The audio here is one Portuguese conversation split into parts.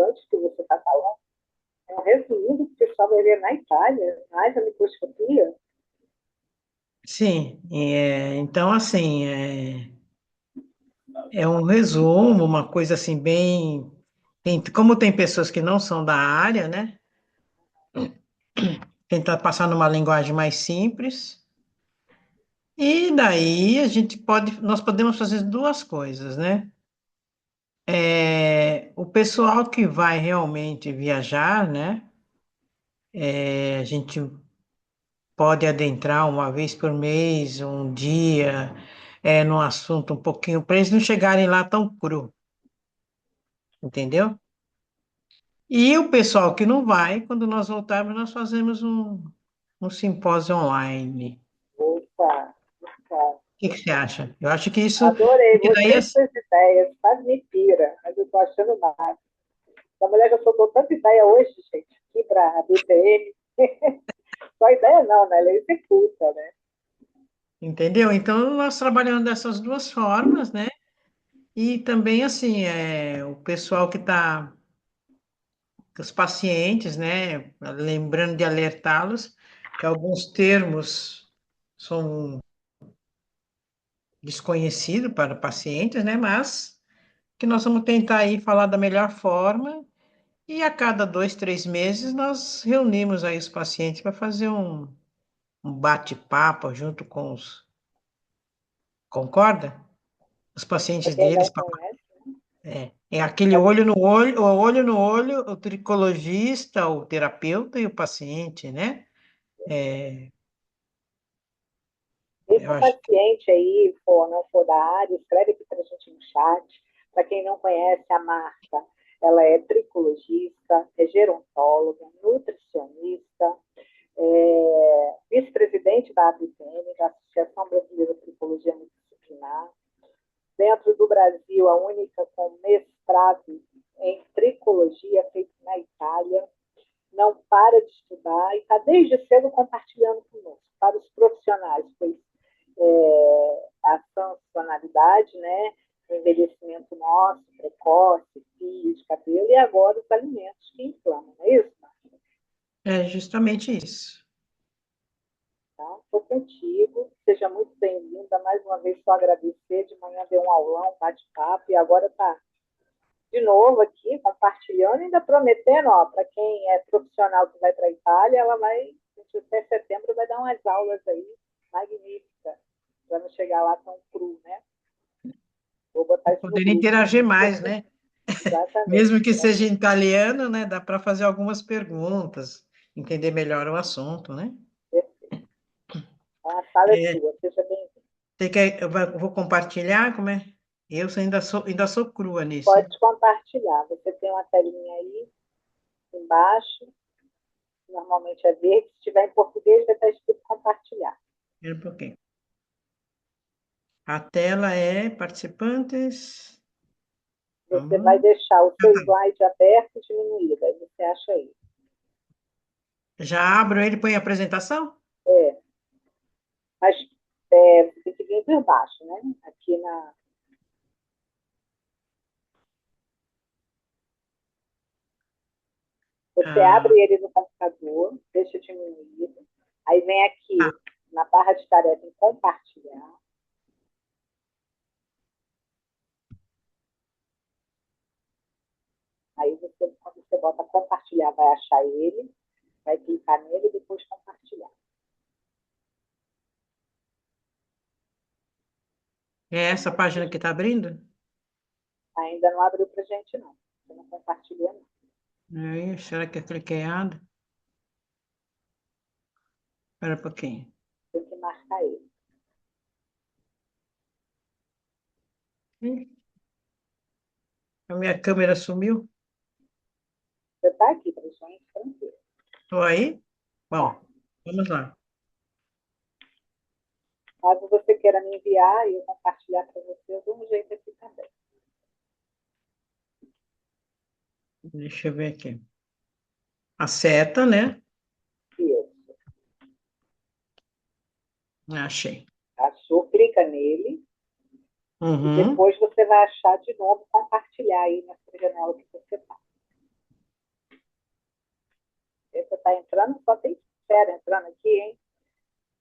interessante que você está falando. É um resumindo que o pessoal vai ver na Itália, mais a microscopia. Sim, então assim, é um resumo, uma coisa assim bem, como tem pessoas que não são da área, né? Tentar passar numa linguagem mais simples. E daí nós podemos fazer duas coisas, né? O pessoal que vai realmente viajar, né? A gente pode adentrar uma vez por mês, um dia, num assunto um pouquinho, para eles não chegarem lá tão cru, entendeu? E o pessoal que não vai, quando nós voltarmos, nós fazemos um simpósio online. Opa, opa. O que que você acha? Eu acho que isso, Adorei porque daí você e suas ideias. Quase me pira, mas eu estou achando mais. A mulher já soltou tanta ideia hoje, gente, aqui para a BPM. Só ideia não, né? Ela executa, né? entendeu? Então, nós trabalhamos dessas duas formas, né? E também, assim, o pessoal que está, os pacientes, né? Lembrando de alertá-los que alguns termos são desconhecidos para pacientes, né? Mas que nós vamos tentar aí falar da melhor forma e a cada 2, 3 meses nós reunimos aí os pacientes para fazer um bate-papo junto com os, concorda? Os Para pacientes quem não deles. conhece, É aquele olho no olho, o olho no olho, o tricologista, o terapeuta e o paciente, né? É, se eu for acho. paciente aí, não for da área, escreve aqui para a gente no chat. Para quem não conhece a Marta, ela é tricologista, é gerontóloga, nutricionista, vice-presidente da ABPM, da Associação Brasileira de Tricologia Multidisciplinar. Dentro do Brasil, a única com mestrado em tricologia feito na Itália. Não para de estudar e está desde cedo compartilhando conosco, para os profissionais, pois a funcionalidade, né? O envelhecimento nosso, precoce, fio de cabelo, e agora os alimentos que inflamam, não é isso, Marta? É justamente isso. Estou contigo, seja muito bem-vinda. Mais uma vez, só agradecer. De manhã deu um aulão, bate-papo, e agora está de novo aqui, compartilhando, ainda prometendo, ó, para quem é profissional que vai para a Itália, ela vai, até setembro, vai dar umas aulas aí magníficas, para não chegar lá tão cru, né? Vou botar isso no Poder grupo. interagir mais, né? Mesmo Exatamente. que seja em italiano, né? Dá para fazer algumas perguntas, entender melhor o assunto, né? A sala é É, sua, seja bem-vindo. eu vou compartilhar, como é? Eu ainda sou crua nisso, Pode hein? compartilhar. Você tem uma telinha aí embaixo, normalmente é verde. Se estiver em português, vai estar escrito compartilhar. Espera um pouquinho. A tela é participantes. Você vai deixar o seu slide aberto e diminuído, aí você acha aí. Já abro ele, põe a apresentação? É, mas você tem que vir por baixo, né? Aqui na. Você Ah, abre ele no computador, deixa diminuído, aí vem ah, aqui na barra de tarefa em compartilhar. Aí você, quando você bota compartilhar, vai achar ele, vai clicar nele e depois compartilhar. é essa página que está abrindo? Ainda não abriu para gente, não. Você não compartilhou, não. Aí, será que eu cliquei errado? Espera um pouquinho. Tem que marcar ele. Ih, a minha câmera sumiu. Você está aqui, para gente, tranquilo. Estou aí? Tá. Bom, vamos lá. Caso você queira me enviar e eu compartilhar para você, eu dou um jeito aqui também. Deixa eu ver aqui. A seta, né? Isso. Achei. Achou? Clica nele e Uhum. depois você vai achar de novo compartilhar aí nessa janela que você está. tá entrando, só tem fera entrando aqui, hein?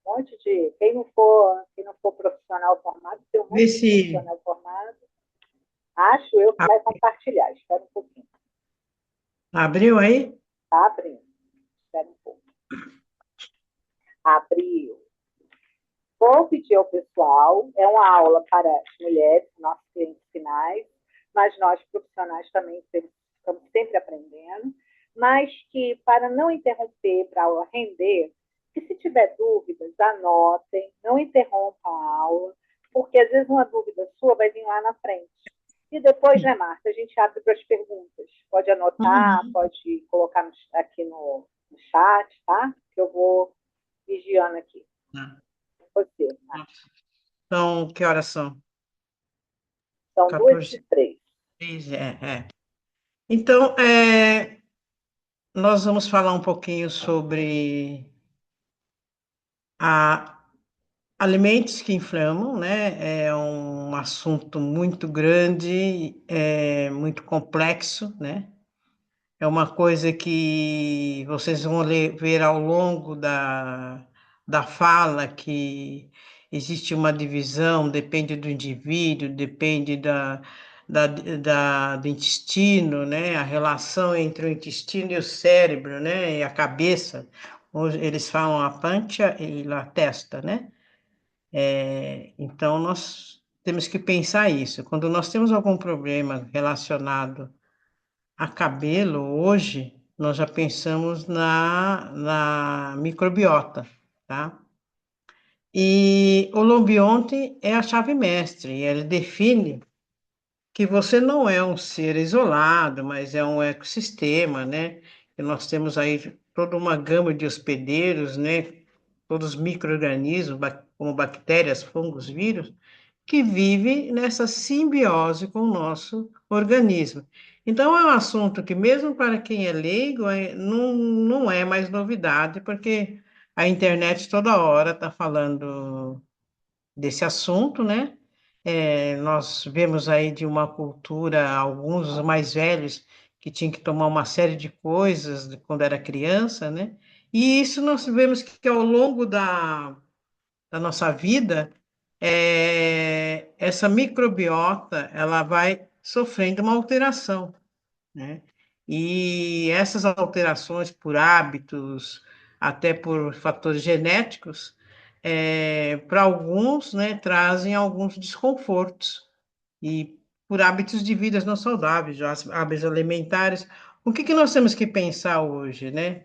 Um monte de. Quem não for profissional formado, tem um Vê monte de se profissional formado. Acho eu que a- vai compartilhar. Espera um pouquinho. abriu aí? Tá abrindo. Espera um pouco. Abriu. Vou pedir ao pessoal, é uma aula para as mulheres, nossos clientes finais, mas nós profissionais também estamos sempre aprendendo, mas que para não interromper, para a aula render, que se tiver dúvidas, anotem, não interrompam a aula, porque às vezes uma dúvida sua vai vir lá na frente. E depois, né, Marta, a gente abre para as perguntas. Pode anotar, Uhum. pode colocar aqui no chat, tá? Que eu vou vigiando aqui. Ah, Você, Marta. então, que horas são? São 14. 2h03. É. Então, nós vamos falar um pouquinho sobre a alimentos que inflamam, né? É um assunto muito grande, muito complexo, né? É uma coisa que vocês vão ver ao longo da fala que existe uma divisão, depende do indivíduo, depende do intestino, né? A relação entre o intestino e o cérebro, né? E a cabeça. Hoje eles falam a pancha e a testa, né? Então, nós temos que pensar isso. Quando nós temos algum problema relacionado a cabelo, hoje, nós já pensamos na microbiota, tá? E o Lombionte é a chave mestre, e ele define que você não é um ser isolado, mas é um ecossistema, né? E nós temos aí toda uma gama de hospedeiros, né? Todos os micro-organismos, como bactérias, fungos, vírus, que vive nessa simbiose com o nosso organismo. Então, é um assunto que, mesmo para quem é leigo, não é mais novidade, porque a internet toda hora está falando desse assunto, né? Nós vemos aí de uma cultura, alguns os mais velhos, que tinham que tomar uma série de coisas quando era criança, né? E isso nós vemos que ao longo da nossa vida, essa microbiota, ela vai sofrendo uma alteração, né? E essas alterações por hábitos, até por fatores genéticos, para alguns, né, trazem alguns desconfortos e por hábitos de vidas não saudáveis, já hábitos alimentares. O que que nós temos que pensar hoje, né?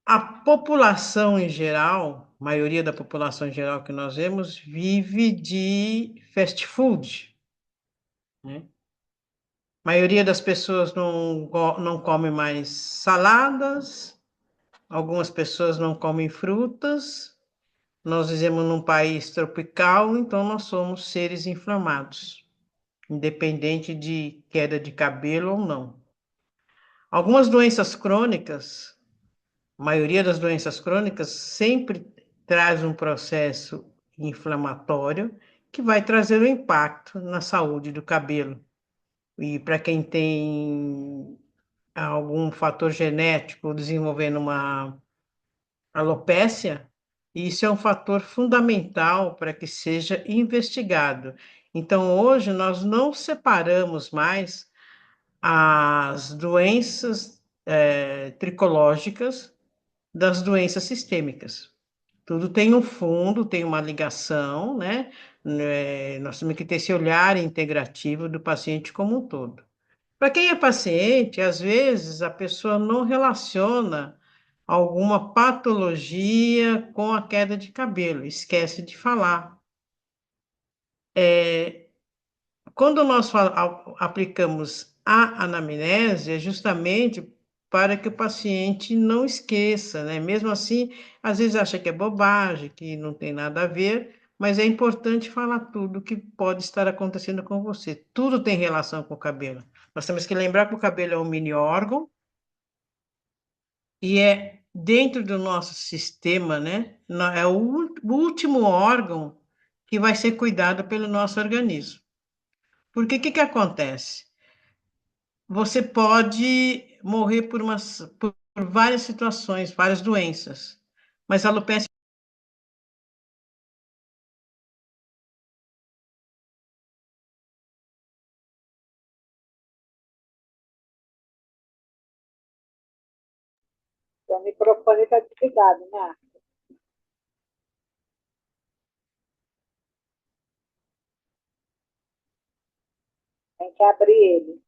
A população em geral, a maioria da população em geral que nós vemos, vive de fast food, né? A maioria das pessoas não come mais saladas, algumas pessoas não comem frutas. Nós vivemos num país tropical, então nós somos seres inflamados, independente de queda de cabelo ou não. Algumas doenças crônicas, a maioria das doenças crônicas sempre traz um processo inflamatório que vai trazer um impacto na saúde do cabelo. E para quem tem algum fator genético desenvolvendo uma alopécia, isso é um fator fundamental para que seja investigado. Então, hoje, nós não separamos mais as doenças tricológicas das doenças sistêmicas. Tudo tem um fundo, tem uma ligação, né? Nós temos que ter esse olhar integrativo do paciente como um todo. Para quem é paciente, às vezes a pessoa não relaciona alguma patologia com a queda de cabelo, esquece de falar. Quando nós aplicamos a anamnese, é justamente para que o paciente não esqueça, né? Mesmo assim, às vezes acha que é bobagem, que não tem nada a ver, mas é importante falar tudo que pode estar acontecendo com você. Tudo tem relação com o cabelo. Nós temos que lembrar que o cabelo é um mini órgão e é dentro do nosso sistema, né? É o último órgão que vai ser cuidado pelo nosso organismo. Porque o que que acontece? Você pode morrer por por várias situações, várias doenças. Mas a alopecia Seu microfone está desligado, né? Tem que abrir ele.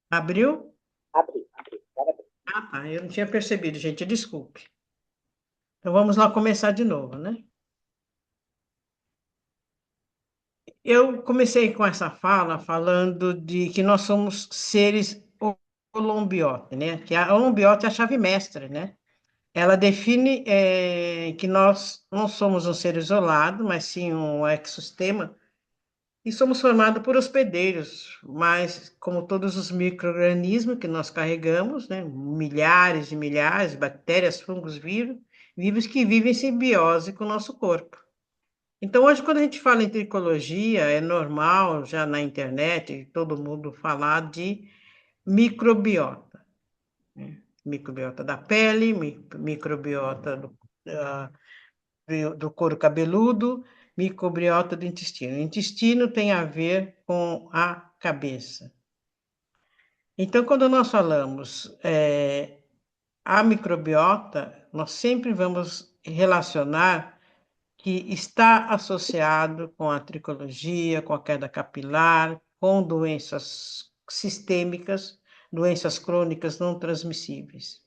abriu? Abriu, abriu. Agora abriu. Ah, tá, eu não tinha percebido, gente, desculpe. Então vamos lá começar de novo, né? Eu comecei com essa fala falando de que nós somos seres holombiote, né? Que a holombiote é a chave mestra, né? Ela define que nós não somos um ser isolado, mas sim um ecossistema, e somos formados por hospedeiros, mas como todos os micro-organismos que nós carregamos, né? Milhares e milhares de bactérias, fungos, vírus que vivem em simbiose com o nosso corpo. Então, hoje, quando a gente fala em tricologia, é normal já na internet todo mundo falar de microbiota, né? Microbiota da pele, microbiota do couro cabeludo, microbiota do intestino. O intestino tem a ver com a cabeça. Então, quando nós falamos a microbiota, nós sempre vamos relacionar que está associado com a tricologia, com a queda capilar, com doenças sistêmicas, doenças crônicas não transmissíveis.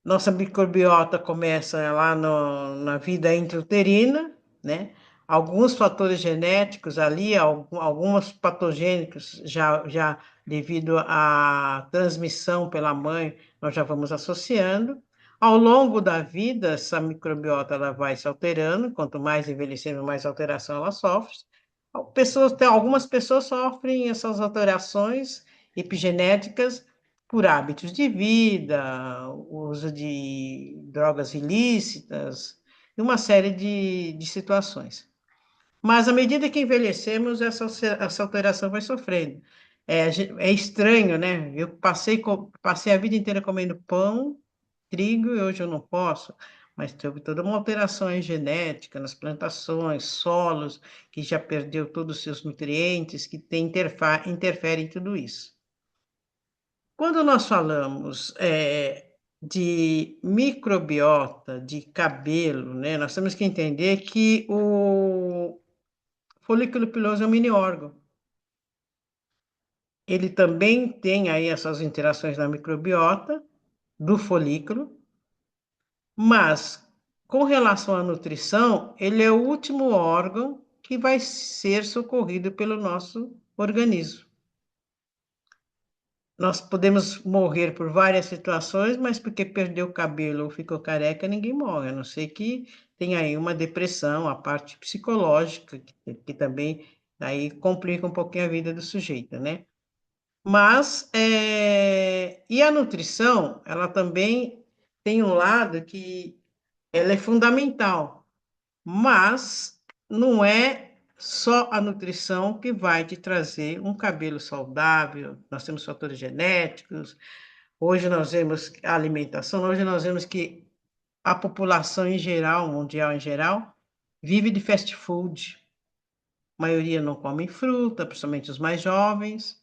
Nossa microbiota começa lá na vida intrauterina, né? Alguns fatores genéticos ali, alguns patogênicos já devido à transmissão pela mãe, nós já vamos associando. Ao longo da vida, essa microbiota ela vai se alterando, quanto mais envelhecemos, mais alteração ela sofre. Algumas pessoas sofrem essas alterações epigenéticas por hábitos de vida, uso de drogas ilícitas, e uma série de situações. Mas à medida que envelhecemos, essa alteração vai sofrendo. É estranho, né? Eu passei a vida inteira comendo pão, trigo, e hoje eu não posso. Mas teve toda uma alteração aí genética nas plantações, solos, que já perdeu todos os seus nutrientes, que interfere em tudo isso. Quando nós falamos de microbiota, de cabelo, né, nós temos que entender que o folículo piloso é um mini órgão. Ele também tem aí essas interações na microbiota do folículo, mas com relação à nutrição, ele é o último órgão que vai ser socorrido pelo nosso organismo. Nós podemos morrer por várias situações, mas porque perdeu o cabelo ou ficou careca, ninguém morre, a não ser que tenha aí uma depressão, a parte psicológica, que também aí complica um pouquinho a vida do sujeito, né? Mas, e a nutrição, ela também tem um lado que ela é fundamental, mas não é só a nutrição que vai te trazer um cabelo saudável. Nós temos fatores genéticos. Hoje nós vemos a alimentação, hoje nós vemos que a população em geral, mundial em geral, vive de fast food. A maioria não come fruta, principalmente os mais jovens.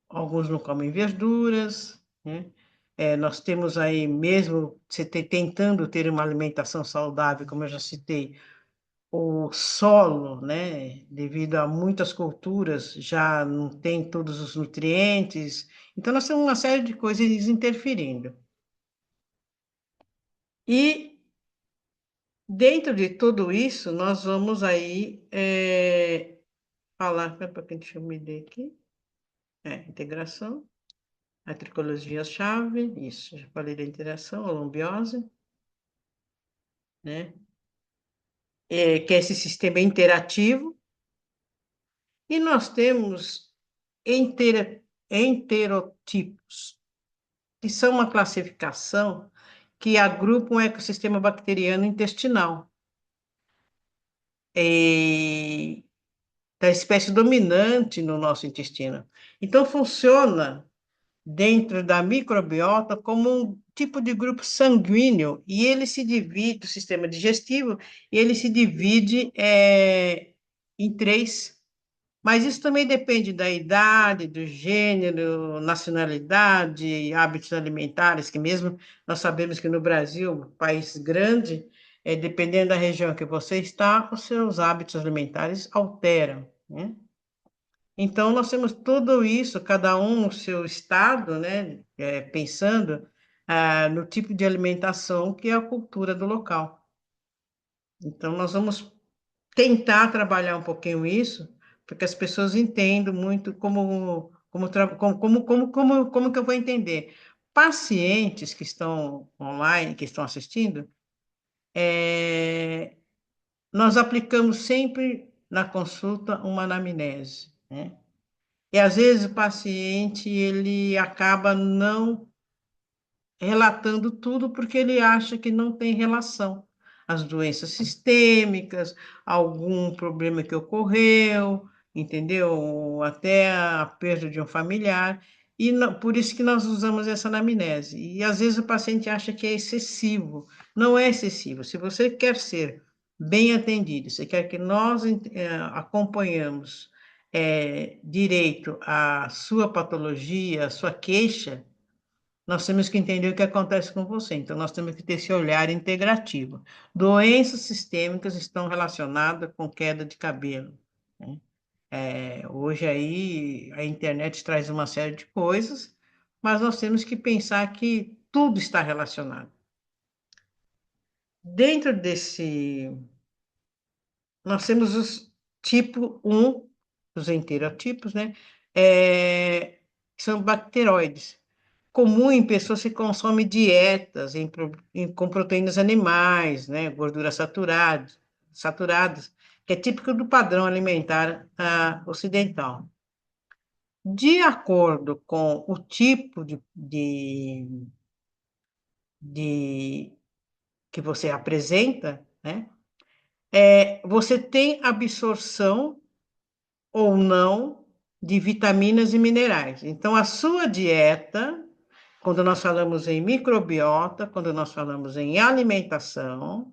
Alguns não comem verduras, né? Nós temos aí, mesmo tentando ter uma alimentação saudável, como eu já citei, o solo, né, devido a muitas culturas, já não tem todos os nutrientes. Então, nós temos uma série de coisas interferindo. E dentro de tudo isso, nós vamos aí falar, deixa eu me ver aqui, integração, a tricologia-chave, isso, já falei da interação, a lombiose, né, que é esse sistema interativo. E nós temos enterotipos, que são uma classificação que agrupa um ecossistema bacteriano intestinal, da espécie dominante no nosso intestino. Então, funciona dentro da microbiota como um tipo de grupo sanguíneo, e ele se divide, o sistema digestivo, e ele se divide em três. Mas isso também depende da idade, do gênero, nacionalidade, hábitos alimentares, que mesmo nós sabemos que no Brasil, um país grande, dependendo da região que você está, os seus hábitos alimentares alteram, né? Então, nós temos tudo isso, cada um no seu estado, né, pensando no tipo de alimentação que é a cultura do local. Então, nós vamos tentar trabalhar um pouquinho isso, porque as pessoas entendam muito como que eu vou entender. Pacientes que estão online, que estão assistindo, nós aplicamos sempre na consulta uma anamnese, né? E às vezes o paciente ele acaba não relatando tudo porque ele acha que não tem relação. As doenças sistêmicas, algum problema que ocorreu, entendeu? Até a perda de um familiar. E por isso que nós usamos essa anamnese. E às vezes o paciente acha que é excessivo. Não é excessivo. Se você quer ser bem atendido, você quer que nós acompanhamos direito à sua patologia, à sua queixa, nós temos que entender o que acontece com você. Então, nós temos que ter esse olhar integrativo. Doenças sistêmicas estão relacionadas com queda de cabelo, né? Hoje aí a internet traz uma série de coisas, mas nós temos que pensar que tudo está relacionado. Dentro desse, nós temos os tipo 1, os enterotipos, né? Que são bacteroides. Comum em pessoas que consomem dietas com proteínas animais, né, gorduras saturadas, que é típico do padrão alimentar ocidental. De acordo com o tipo de que você apresenta, né, você tem absorção ou não de vitaminas e minerais. Então, a sua dieta, quando nós falamos em microbiota, quando nós falamos em alimentação,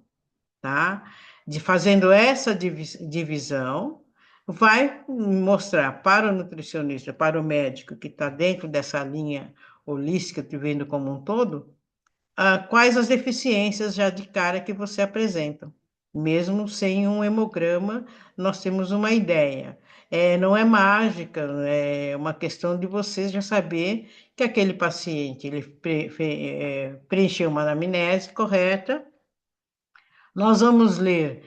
tá? De fazendo essa divisão, vai mostrar para o nutricionista, para o médico que está dentro dessa linha holística, te vendo como um todo, quais as deficiências já de cara que você apresenta. Mesmo sem um hemograma, nós temos uma ideia. Não é mágica, é uma questão de você já saber que aquele paciente ele preencheu uma anamnese correta. Nós vamos ler,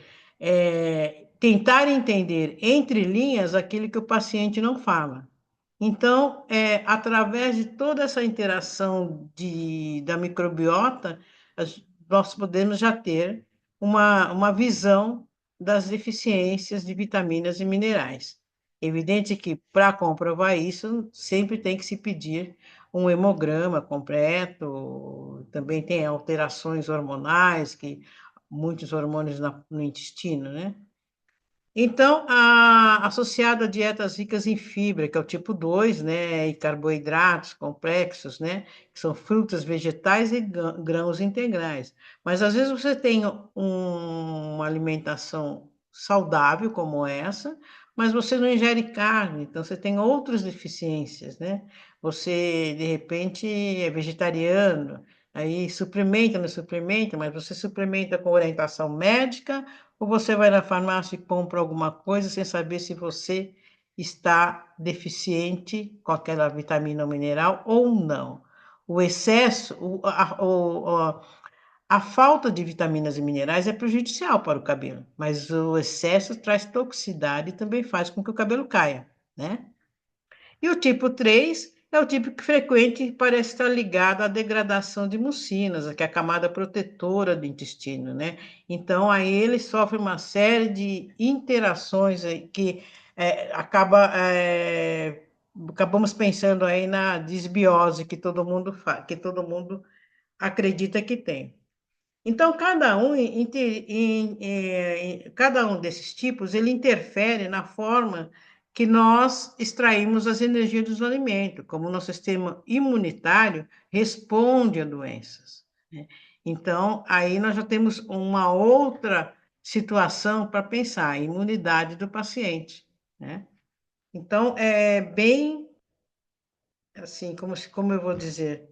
tentar entender entre linhas aquilo que o paciente não fala. Então, através de toda essa interação da microbiota, nós podemos já ter uma visão das deficiências de vitaminas e minerais. Evidente que, para comprovar isso, sempre tem que se pedir um hemograma completo, também tem alterações hormonais, que muitos hormônios no intestino, né? Então, associado a dietas ricas em fibra, que é o tipo 2, né, e carboidratos complexos, né, que são frutas, vegetais e grãos integrais. Mas às vezes você tem uma alimentação saudável como essa, mas você não ingere carne, então você tem outras deficiências, né? Você, de repente, é vegetariano, aí suplementa, não suplementa, mas você suplementa com orientação médica, ou você vai na farmácia e compra alguma coisa sem saber se você está deficiente com aquela vitamina ou mineral ou não. O excesso, a falta de vitaminas e minerais é prejudicial para o cabelo, mas o excesso traz toxicidade e também faz com que o cabelo caia, né? E o tipo 3 é o tipo que frequente e parece estar ligado à degradação de mucinas, que é a camada protetora do intestino, né? Então, aí ele sofre uma série de interações que acabamos pensando aí na desbiose que todo mundo acredita que tem. Então, cada um desses tipos, ele interfere na forma que nós extraímos as energias dos alimentos, como o nosso sistema imunitário responde a doenças, né? Então, aí nós já temos uma outra situação para pensar, a imunidade do paciente, né? Então, é bem, assim, como eu vou dizer,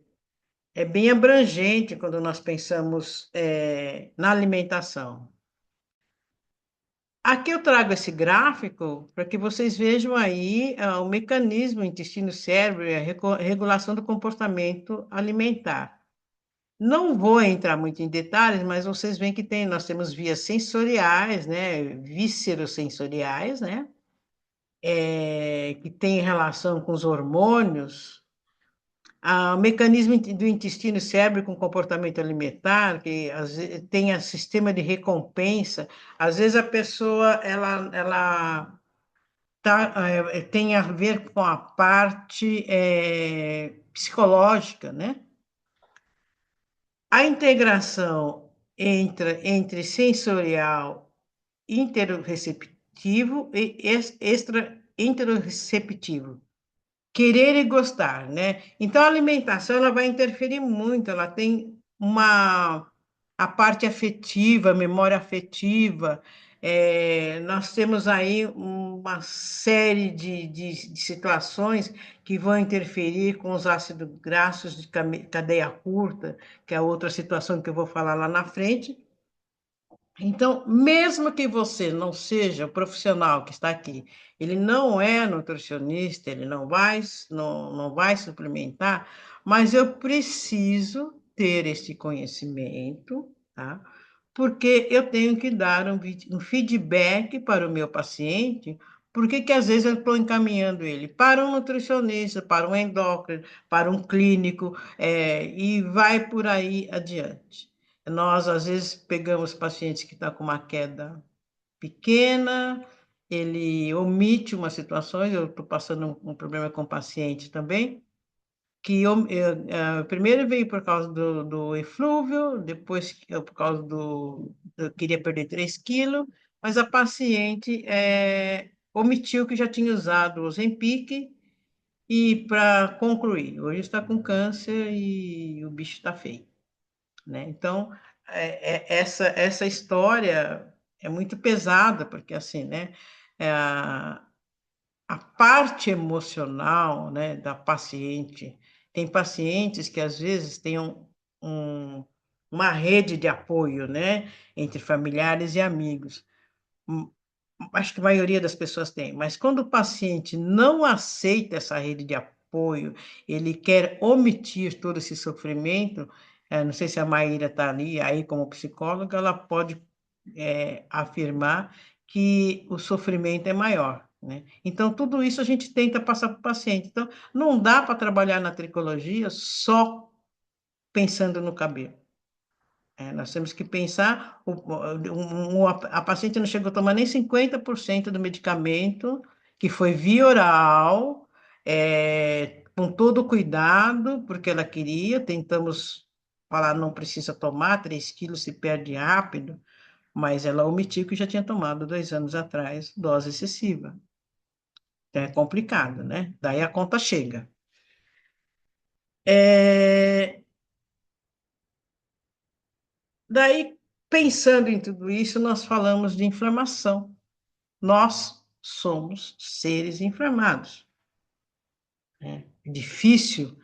é bem abrangente quando nós pensamos, na alimentação. Aqui eu trago esse gráfico para que vocês vejam aí o mecanismo intestino-cérebro e a regulação do comportamento alimentar. Não vou entrar muito em detalhes, mas vocês veem que nós temos vias sensoriais, né, víscerosensoriais, né, que tem relação com os hormônios, o mecanismo do intestino cérebro com comportamento alimentar, que às vezes, tem o sistema de recompensa. Às vezes a pessoa tem a ver com a parte psicológica, né? A integração entre sensorial, interoceptivo e extra interoceptivo. Querer e gostar, né? Então, a alimentação ela vai interferir muito, ela tem a parte afetiva, a memória afetiva. Nós temos aí uma série de situações que vão interferir com os ácidos graxos de cadeia curta, que é outra situação que eu vou falar lá na frente. Então, mesmo que você não seja o profissional que está aqui, ele não é nutricionista, ele não vai suplementar, mas eu preciso ter esse conhecimento, tá? Porque eu tenho que dar um feedback para o meu paciente, porque que às vezes eu estou encaminhando ele para um nutricionista, para um endócrino, para um clínico, e vai por aí adiante. Nós, às vezes, pegamos pacientes que estão com uma queda pequena, ele omite umas situações, eu estou passando um problema com o paciente também, que primeiro veio por causa do eflúvio, depois por causa eu queria perder 3 quilos, mas a paciente omitiu que já tinha usado o Ozempic, e para concluir, hoje está com câncer e o bicho está feio, né? Então, essa história é muito pesada, porque assim, né, a parte emocional, né, da paciente, tem pacientes que às vezes têm um, uma rede de apoio, né, entre familiares e amigos. Hum, Acho que a maioria das pessoas tem, mas quando o paciente não aceita essa rede de apoio, ele quer omitir todo esse sofrimento, não sei se a Maíra está ali, aí como psicóloga, ela pode afirmar que o sofrimento é maior, né? Então, tudo isso a gente tenta passar para o paciente. Então, não dá para trabalhar na tricologia só pensando no cabelo. Nós temos que pensar, a paciente não chegou a tomar nem 50% do medicamento, que foi via oral, com todo o cuidado, porque ela queria, tentamos falar, não precisa tomar, 3 quilos se perde rápido, mas ela omitiu que já tinha tomado 2 anos atrás dose excessiva. Então, é complicado, né? Daí a conta chega. Daí, pensando em tudo isso, nós falamos de inflamação. Nós somos seres inflamados, né? É difícil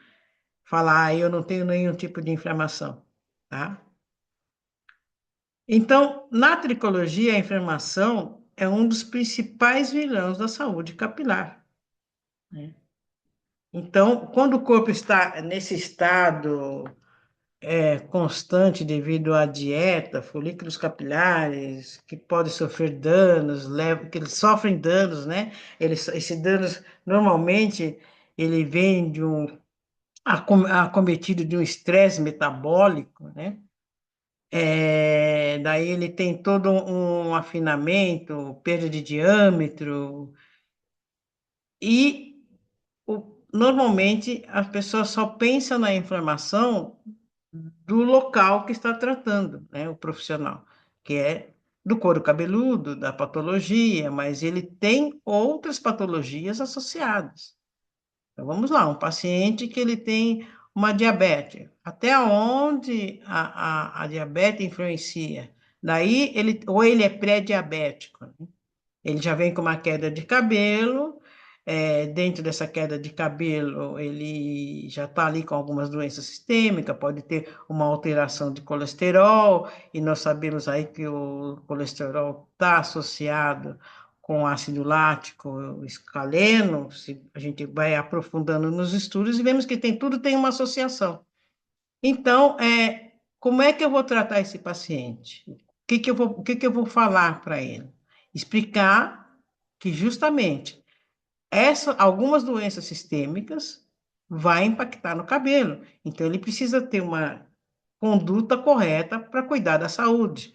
falar, eu não tenho nenhum tipo de inflamação, tá? Então, na tricologia, a inflamação é um dos principais vilões da saúde capilar, né? Então, quando o corpo está nesse estado constante devido à dieta, folículos capilares, que podem sofrer danos, que eles sofrem danos, né? Esse danos, normalmente, ele vem acometido de um estresse metabólico, né? Daí ele tem todo um afinamento, perda de diâmetro, E normalmente as pessoas só pensam na inflamação do local que está tratando, né, o profissional, que é do couro cabeludo, da patologia, mas ele tem outras patologias associadas. Então, vamos lá, um paciente que ele tem uma diabetes, até onde a diabetes influencia? Daí, ou ele é pré-diabético, né? Ele já vem com uma queda de cabelo, dentro dessa queda de cabelo, ele já está ali com algumas doenças sistêmicas, pode ter uma alteração de colesterol, e nós sabemos aí que o colesterol está associado com ácido lático escaleno, se a gente vai aprofundando nos estudos e vemos que tudo tem uma associação. Então, como é que eu vou tratar esse paciente? O que que eu vou falar para ele? Explicar que justamente algumas doenças sistêmicas vai impactar no cabelo. Então, ele precisa ter uma conduta correta para cuidar da saúde.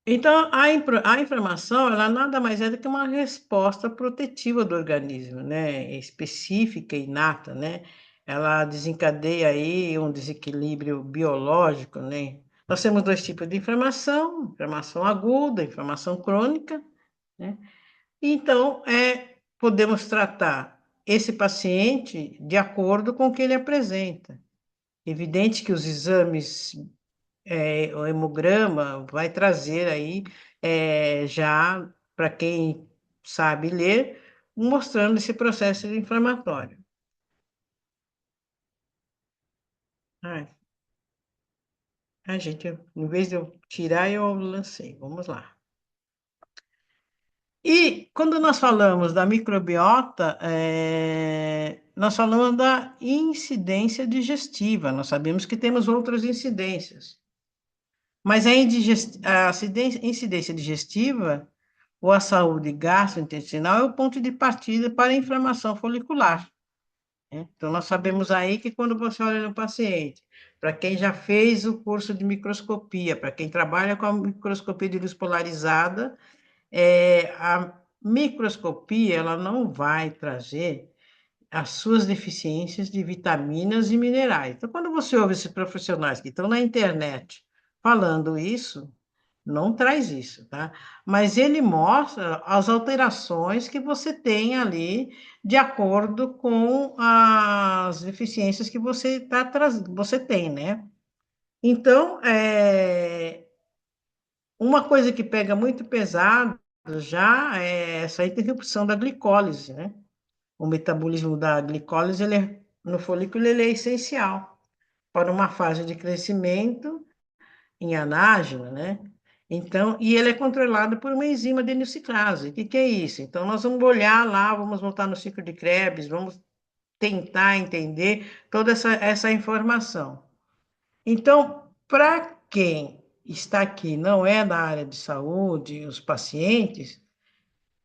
Então, a inflamação, ela nada mais é do que uma resposta protetiva do organismo, né? Específica e inata, né? Ela desencadeia aí um desequilíbrio biológico, né? Nós temos dois tipos de inflamação: inflamação aguda, inflamação crônica, né? Então, podemos tratar esse paciente de acordo com o que ele apresenta. Evidente que os exames, o hemograma vai trazer aí, já para quem sabe ler, mostrando esse processo inflamatório. Ai, gente, em vez de eu tirar, eu lancei. Vamos lá. E quando nós falamos da microbiota, nós falamos da incidência digestiva. Nós sabemos que temos outras incidências, mas a incidência digestiva ou a saúde gastrointestinal é o ponto de partida para a inflamação folicular, né? Então, nós sabemos aí que quando você olha no paciente, para quem já fez o curso de microscopia, para quem trabalha com a microscopia de luz polarizada, a microscopia ela não vai trazer as suas deficiências de vitaminas e minerais. Então, quando você ouve esses profissionais que estão na internet falando isso, não traz isso, tá? Mas ele mostra as alterações que você tem ali de acordo com as deficiências que você tem, né? Então, uma coisa que pega muito pesado já é essa interrupção da glicólise, né? O metabolismo da glicólise, no folículo, ele é essencial para uma fase de crescimento em anágena, né? Então, e ele é controlado por uma enzima adenilciclase. O que é isso? Então, nós vamos olhar lá, vamos voltar no ciclo de Krebs, vamos tentar entender toda essa informação. Então, para quem está aqui, não é da área de saúde, os pacientes,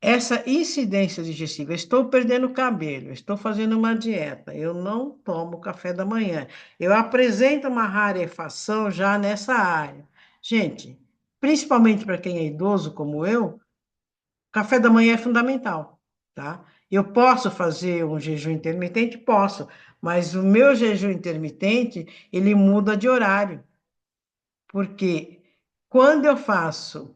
essa incidência digestiva, estou perdendo cabelo, estou fazendo uma dieta, eu não tomo café da manhã, eu apresento uma rarefação já nessa área. Gente, principalmente para quem é idoso como eu, café da manhã é fundamental, tá? Eu posso fazer um jejum intermitente? Posso, mas o meu jejum intermitente, ele muda de horário. Porque quando eu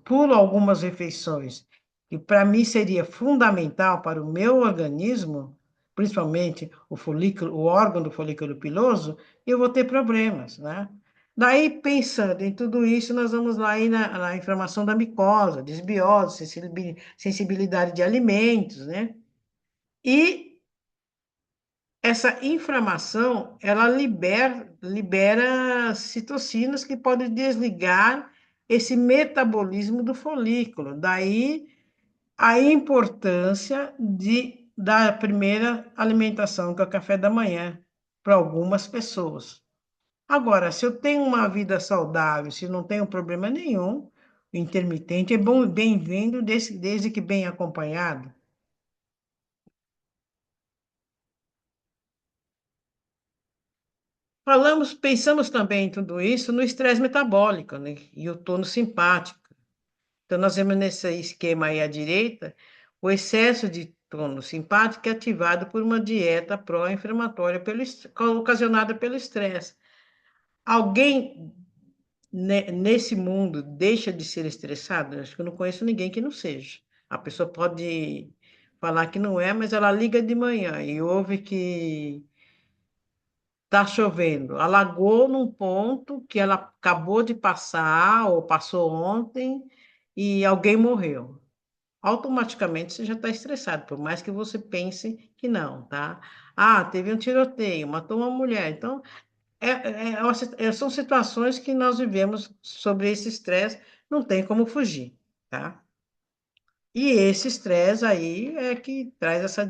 pulo algumas refeições, que para mim seria fundamental para o meu organismo, principalmente o órgão do folículo piloso, eu vou ter problemas, né? Daí, pensando em tudo isso, nós vamos lá aí na inflamação da micose, desbiose, sensibilidade de alimentos, né? E essa inflamação, ela libera citocinas que podem desligar esse metabolismo do folículo. Daí a importância da primeira alimentação, que é o café da manhã, para algumas pessoas. Agora, se eu tenho uma vida saudável, se não tenho problema nenhum, o intermitente é bem-vindo, desde que bem acompanhado. Pensamos também em tudo isso no estresse metabólico, né? E o tono simpático. Então, nós vemos nesse esquema aí à direita o excesso de tônus simpático é ativado por uma dieta pró-inflamatória ocasionada pelo estresse. Alguém nesse mundo deixa de ser estressado? Acho que eu não conheço ninguém que não seja. A pessoa pode falar que não é, mas ela liga de manhã e ouve que está chovendo. Alagou num ponto que ela acabou de passar ou passou ontem e alguém morreu. Automaticamente você já está estressado, por mais que você pense que não, tá? Ah, teve um tiroteio, matou uma mulher. Então, são situações que nós vivemos sobre esse estresse, não tem como fugir, tá? E esse estresse aí é que traz essa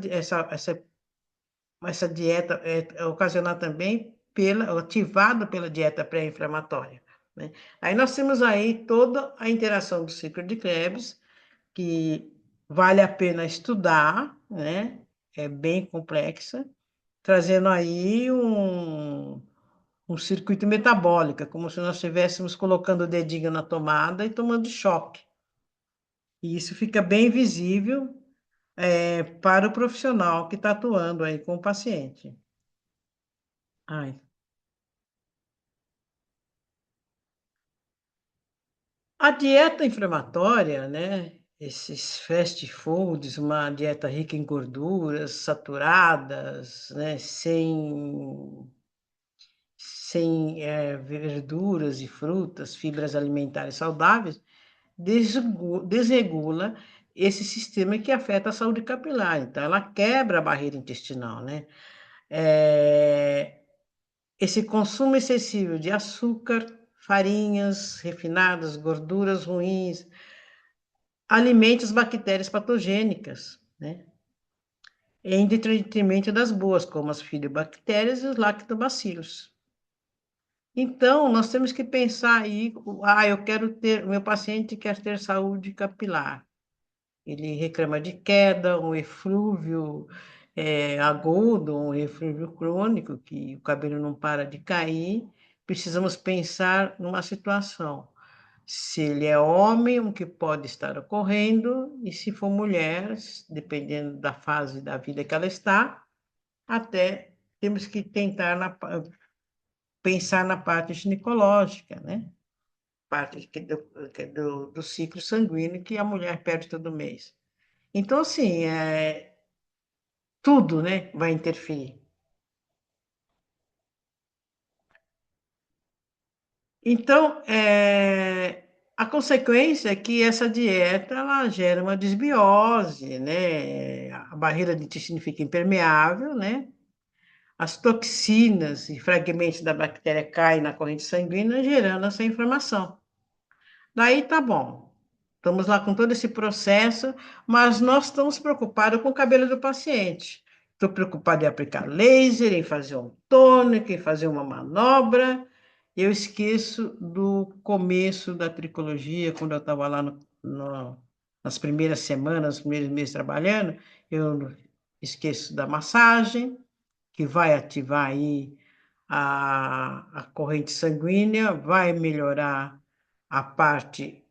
dieta, é ocasionada também ativado pela dieta pré-inflamatória, né? Aí nós temos aí toda a interação do ciclo de Krebs, que vale a pena estudar, né? É bem complexa, trazendo aí um circuito metabólico, como se nós estivéssemos colocando o dedinho na tomada e tomando choque. E isso fica bem visível, para o profissional que está atuando aí com o paciente. Ai. A dieta inflamatória, né? Esses fast foods, uma dieta rica em gorduras saturadas, né? Sem verduras e frutas, fibras alimentares saudáveis, desregula esse sistema que afeta a saúde capilar. Então, ela quebra a barreira intestinal, né? É, esse consumo excessivo de açúcar, farinhas refinadas, gorduras ruins, alimenta as bactérias patogênicas, né? Em detrimento das boas, como as filobactérias e os lactobacilos. Então, nós temos que pensar aí, eu quero ter, o meu paciente quer ter saúde capilar. Ele reclama de queda, um eflúvio agudo, um eflúvio crônico, que o cabelo não para de cair. Precisamos pensar numa situação. Se ele é homem, o que pode estar ocorrendo, e se for mulher, dependendo da fase da vida que ela está, até temos que tentar pensar na parte ginecológica, né? Parte do ciclo sanguíneo que a mulher perde todo mês. Então, assim, tudo, né, vai interferir. Então, a consequência é que essa dieta ela gera uma desbiose, né? A barreira de intestino fica impermeável, né? As toxinas e fragmentos da bactéria caem na corrente sanguínea, gerando essa inflamação. Daí tá bom. Estamos lá com todo esse processo, mas nós estamos preocupados com o cabelo do paciente. Estou preocupado em aplicar laser, em fazer um tônico, em fazer uma manobra. Eu esqueço do começo da tricologia, quando eu estava lá nas primeiras semanas, nos primeiros meses trabalhando, eu esqueço da massagem, que vai ativar aí a corrente sanguínea, vai melhorar a parte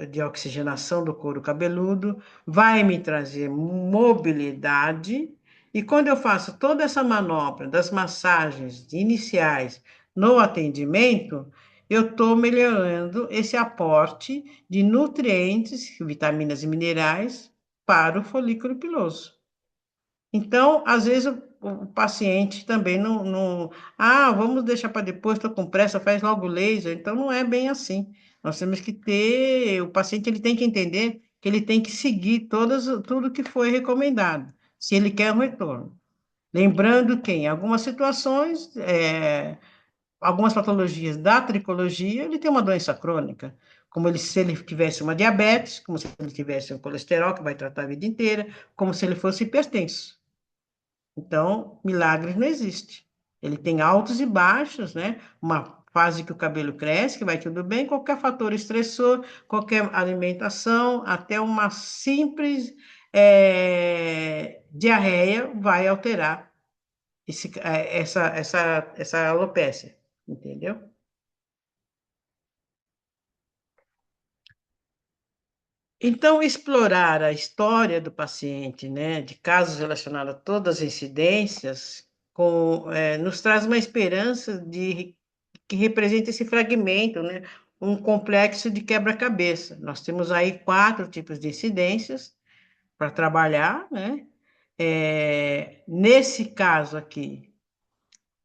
de oxigenação do couro cabeludo, vai me trazer mobilidade. E quando eu faço toda essa manobra das massagens iniciais no atendimento, eu estou melhorando esse aporte de nutrientes, vitaminas e minerais para o folículo piloso. Então, às vezes, o paciente também vamos deixar para depois, estou com pressa, faz logo o laser. Então, não é bem assim. Nós temos que ter, o paciente ele tem que entender que ele tem que seguir tudo que foi recomendado, se ele quer um retorno. Lembrando que em algumas situações, algumas patologias da tricologia, ele tem uma doença crônica, como se ele tivesse uma diabetes, como se ele tivesse um colesterol que vai tratar a vida inteira, como se ele fosse hipertenso. Então, milagres não existe. Ele tem altos e baixos, né? Uma fase que o cabelo cresce, que vai tudo bem, qualquer fator estressor, qualquer alimentação, até uma simples diarreia vai alterar essa alopécia, entendeu? Então, explorar a história do paciente, né, de casos relacionados a todas as incidências, nos traz uma esperança de que representa esse fragmento, né, um complexo de quebra-cabeça. Nós temos aí 4 tipos de incidências para trabalhar, né? Nesse caso aqui,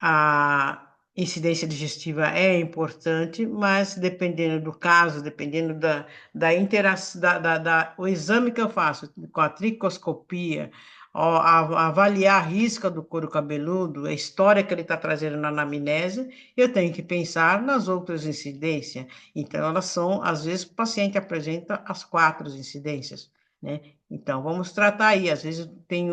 a incidência digestiva é importante, mas dependendo do caso, dependendo da interação, o exame que eu faço com a tricoscopia, avaliar a risca do couro cabeludo, a história que ele está trazendo na anamnese, eu tenho que pensar nas outras incidências. Então, elas são, às vezes, o paciente apresenta as 4 incidências, né? Então, vamos tratar aí. Às vezes, tem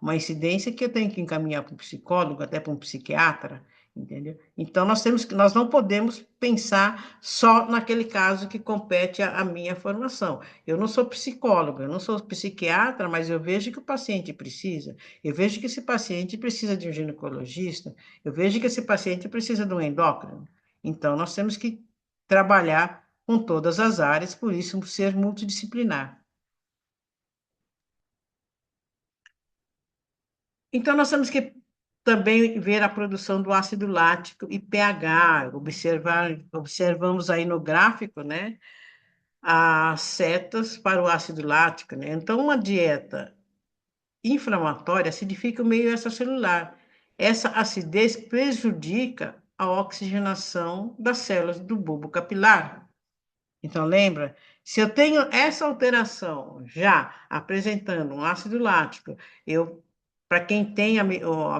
uma incidência que eu tenho que encaminhar para um psicólogo, até para um psiquiatra, entendeu? Então, nós não podemos pensar só naquele caso que compete à minha formação. Eu não sou psicóloga, eu não sou psiquiatra, mas eu vejo que o paciente precisa, eu vejo que esse paciente precisa de um ginecologista, eu vejo que esse paciente precisa de um endócrino. Então, nós temos que trabalhar com todas as áreas, por isso ser multidisciplinar. Então, nós temos que também ver a produção do ácido lático e pH, observamos aí no gráfico, né, as setas para o ácido lático, né? Então, uma dieta inflamatória acidifica o meio extracelular. Essa acidez prejudica a oxigenação das células do bulbo capilar. Então, lembra? Se eu tenho essa alteração já apresentando um ácido lático, para quem tem a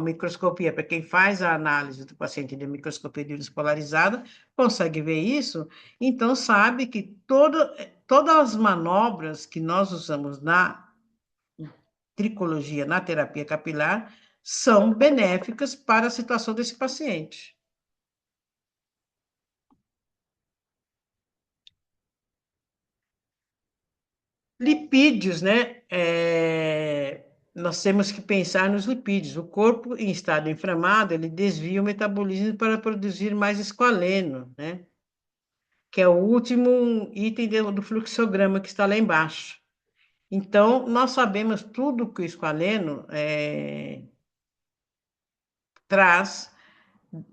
microscopia, para quem faz a análise do paciente de microscopia de luz polarizada, consegue ver isso, então sabe que todas as manobras que nós usamos na tricologia, na terapia capilar, são benéficas para a situação desse paciente. Lipídios, né? Nós temos que pensar nos lipídios. O corpo, em estado inflamado, ele desvia o metabolismo para produzir mais esqualeno, né? Que é o último item do fluxograma que está lá embaixo. Então, nós sabemos tudo que o esqualeno traz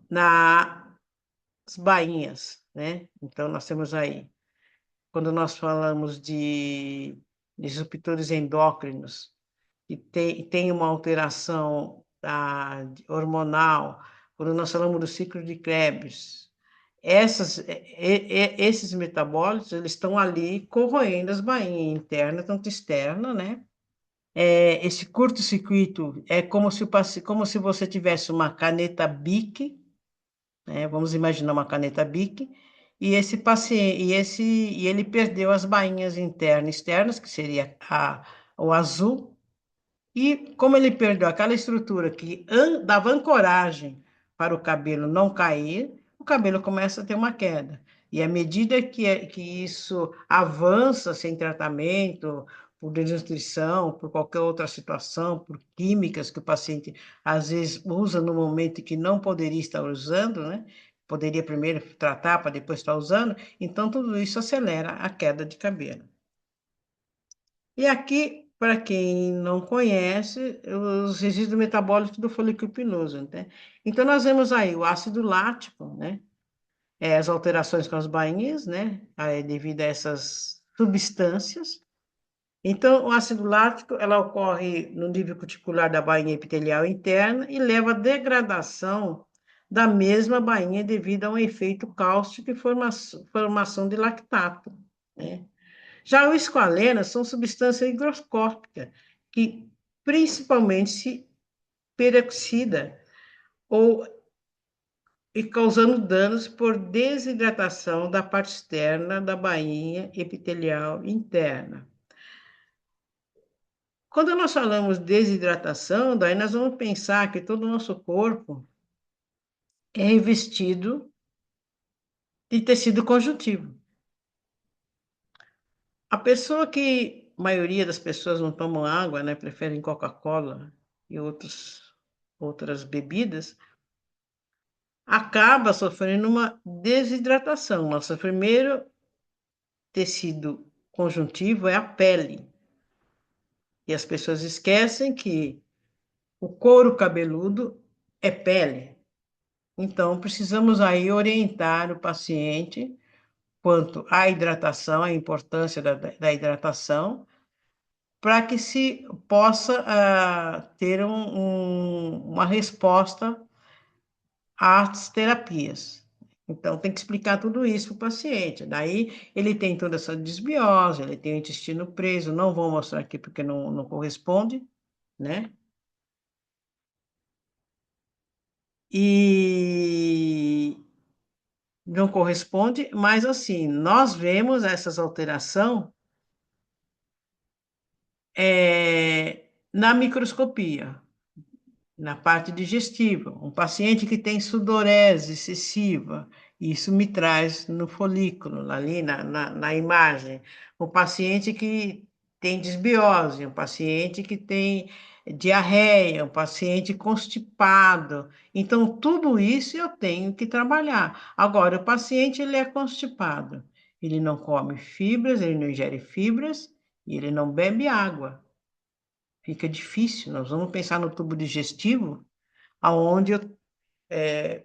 nas bainhas, né? Então, nós temos aí, quando nós falamos de disruptores endócrinos, que tem uma alteração hormonal, quando nós falamos do ciclo de Krebs, esses metabólitos, eles estão ali corroendo as bainhas internas, tanto externa, né? Esse curto-circuito é como se você tivesse uma caneta Bic, né? Vamos imaginar uma caneta Bic, e esse paciente, e ele perdeu as bainhas internas e externas, que seria o azul. E como ele perdeu aquela estrutura que dava ancoragem para o cabelo não cair, o cabelo começa a ter uma queda. E à medida que isso avança sem tratamento, por desnutrição, por qualquer outra situação, por químicas que o paciente às vezes usa no momento que não poderia estar usando, né? Poderia primeiro tratar para depois estar usando, então tudo isso acelera a queda de cabelo. E aqui, para quem não conhece, os resíduos metabólicos do folículo piloso, né? Então, nós vemos aí o ácido lático, né? As alterações com as bainhas, né? Devido a essas substâncias. Então, o ácido lático, ela ocorre no nível cuticular da bainha epitelial interna e leva à degradação da mesma bainha devido a um efeito cáustico e formação de lactato, né? Já o esqualeno são substâncias higroscópicas, que principalmente se peroxida ou e causando danos por desidratação da parte externa da bainha epitelial interna. Quando nós falamos desidratação, daí nós vamos pensar que todo o nosso corpo é revestido de tecido conjuntivo. A pessoa a maioria das pessoas não tomam água, né, preferem Coca-Cola e outras bebidas, acaba sofrendo uma desidratação. Nosso primeiro tecido conjuntivo é a pele. E as pessoas esquecem que o couro cabeludo é pele. Então, precisamos aí orientar o paciente quanto à hidratação, a importância da hidratação, para que se possa ter uma resposta às terapias. Então, tem que explicar tudo isso para o paciente. Daí, ele tem toda essa desbiose, ele tem o intestino preso, não vou mostrar aqui porque não corresponde, né? E não corresponde, mas assim, nós vemos essas alterações na microscopia. Na parte digestiva. Um paciente que tem sudorese excessiva, isso me traz no folículo, ali na imagem. Um paciente que tem desbiose, um paciente que tem diarreia, um paciente constipado. Então, tudo isso eu tenho que trabalhar. Agora, o paciente ele é constipado, ele não come fibras, ele não ingere fibras e ele não bebe água. Fica difícil. Nós vamos pensar no tubo digestivo, aonde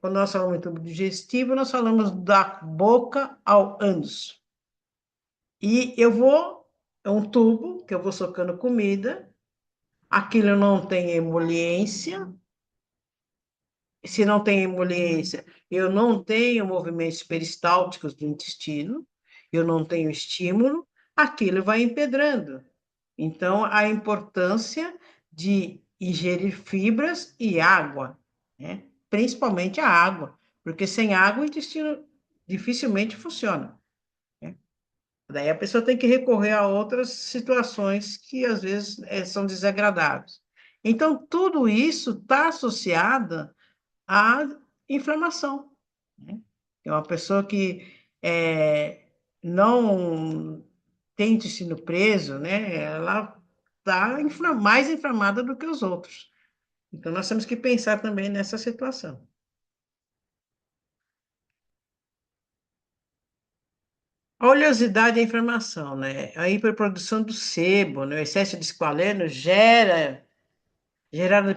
quando nós falamos em tubo digestivo, nós falamos da boca ao ânus. E é um tubo que eu vou socando comida, aquilo não tem emoliência, se não tem emoliência, eu não tenho movimentos peristálticos do intestino, eu não tenho estímulo, aquilo vai empedrando. Então, a importância de ingerir fibras e água, né? Principalmente a água, porque sem água o intestino dificilmente funciona, né? Daí a pessoa tem que recorrer a outras situações que às vezes são desagradáveis. Então, tudo isso está associado à inflamação, né? É uma pessoa que não tem intestino preso, né? Ela está mais inflamada do que os outros. Então, nós temos que pensar também nessa situação. A oleosidade é a inflamação, né? A hiperprodução do sebo, né? O excesso de esqualeno gerada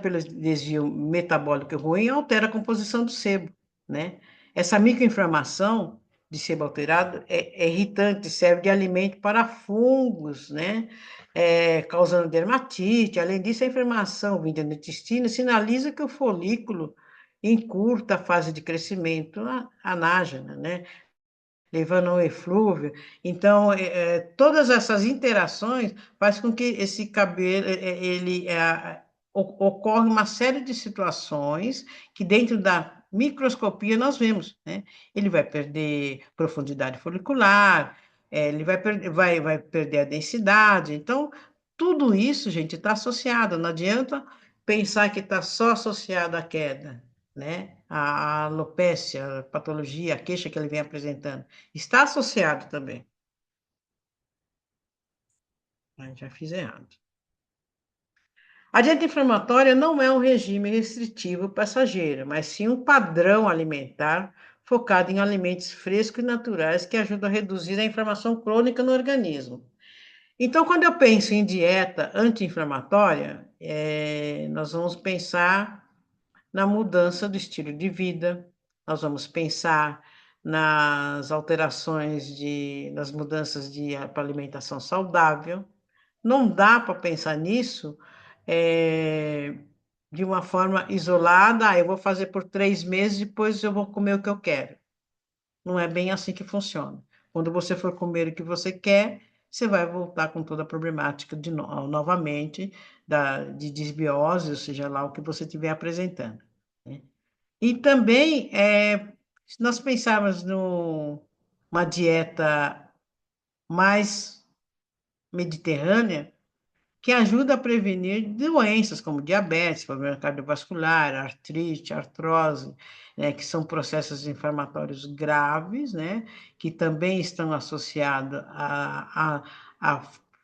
pelo desvio metabólico ruim, altera a composição do sebo, né? Essa microinflamação de sebo alterado é irritante, serve de alimento para fungos, né? Causando dermatite. Além disso, a inflamação vinda do intestino sinaliza que o folículo encurta a fase de crescimento anágena, né? Levando ao eflúvio. Então, todas essas interações faz com que esse cabelo, ocorre uma série de situações que dentro da microscopia nós vemos, né? Ele vai perder profundidade folicular, ele vai perder a densidade. Então, tudo isso, gente, está associado. Não adianta pensar que está só associado à queda, né? A alopécia, a patologia, a queixa que ele vem apresentando. Está associado também. Ai, já fiz errado. A dieta inflamatória não é um regime restritivo passageiro, mas sim um padrão alimentar focado em alimentos frescos e naturais que ajudam a reduzir a inflamação crônica no organismo. Então, quando eu penso em dieta anti-inflamatória, nós vamos pensar na mudança do estilo de vida, nós vamos pensar nas alterações nas mudanças para alimentação saudável. Não dá para pensar nisso é, de uma forma isolada. Eu vou fazer por 3 meses, depois eu vou comer o que eu quero. Não é bem assim que funciona. Quando você for comer o que você quer, você vai voltar com toda a problemática novamente de desbiose, ou seja lá o que você estiver apresentando, né? E também, se nós pensarmos numa dieta mais mediterrânea, que ajuda a prevenir doenças como diabetes, problema cardiovascular, artrite, artrose, né, que são processos inflamatórios graves, né, que também estão associados à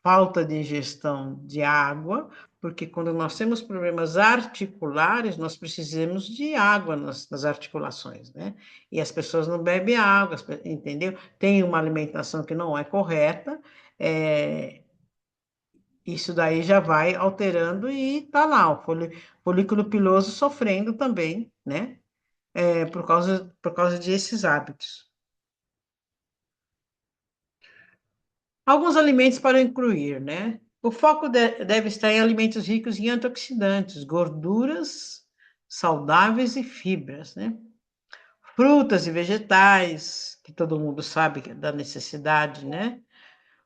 falta de ingestão de água, porque quando nós temos problemas articulares, nós precisamos de água nas articulações, né? E as pessoas não bebem água, entendeu? Tem uma alimentação que não é correta, Isso daí já vai alterando e tá lá, o folículo piloso sofrendo também, né? Por causa desses hábitos. Alguns alimentos para incluir, né? O foco deve estar em alimentos ricos em antioxidantes, gorduras saudáveis e fibras, né? Frutas e vegetais, que todo mundo sabe da necessidade, né?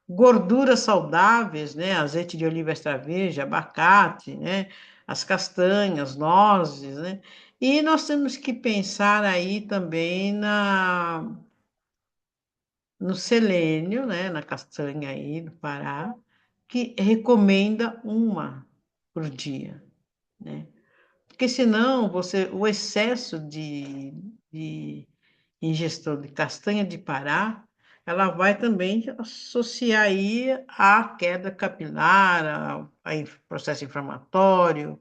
Gorduras saudáveis, né? Azeite de oliva extra virgem, abacate, né? As castanhas, nozes, né? E nós temos que pensar aí também no selênio, né? Na castanha aí do Pará, que recomenda uma por dia, né? Porque senão o excesso de ingestão de castanha de Pará, ela vai também associar aí à queda capilar, processo inflamatório.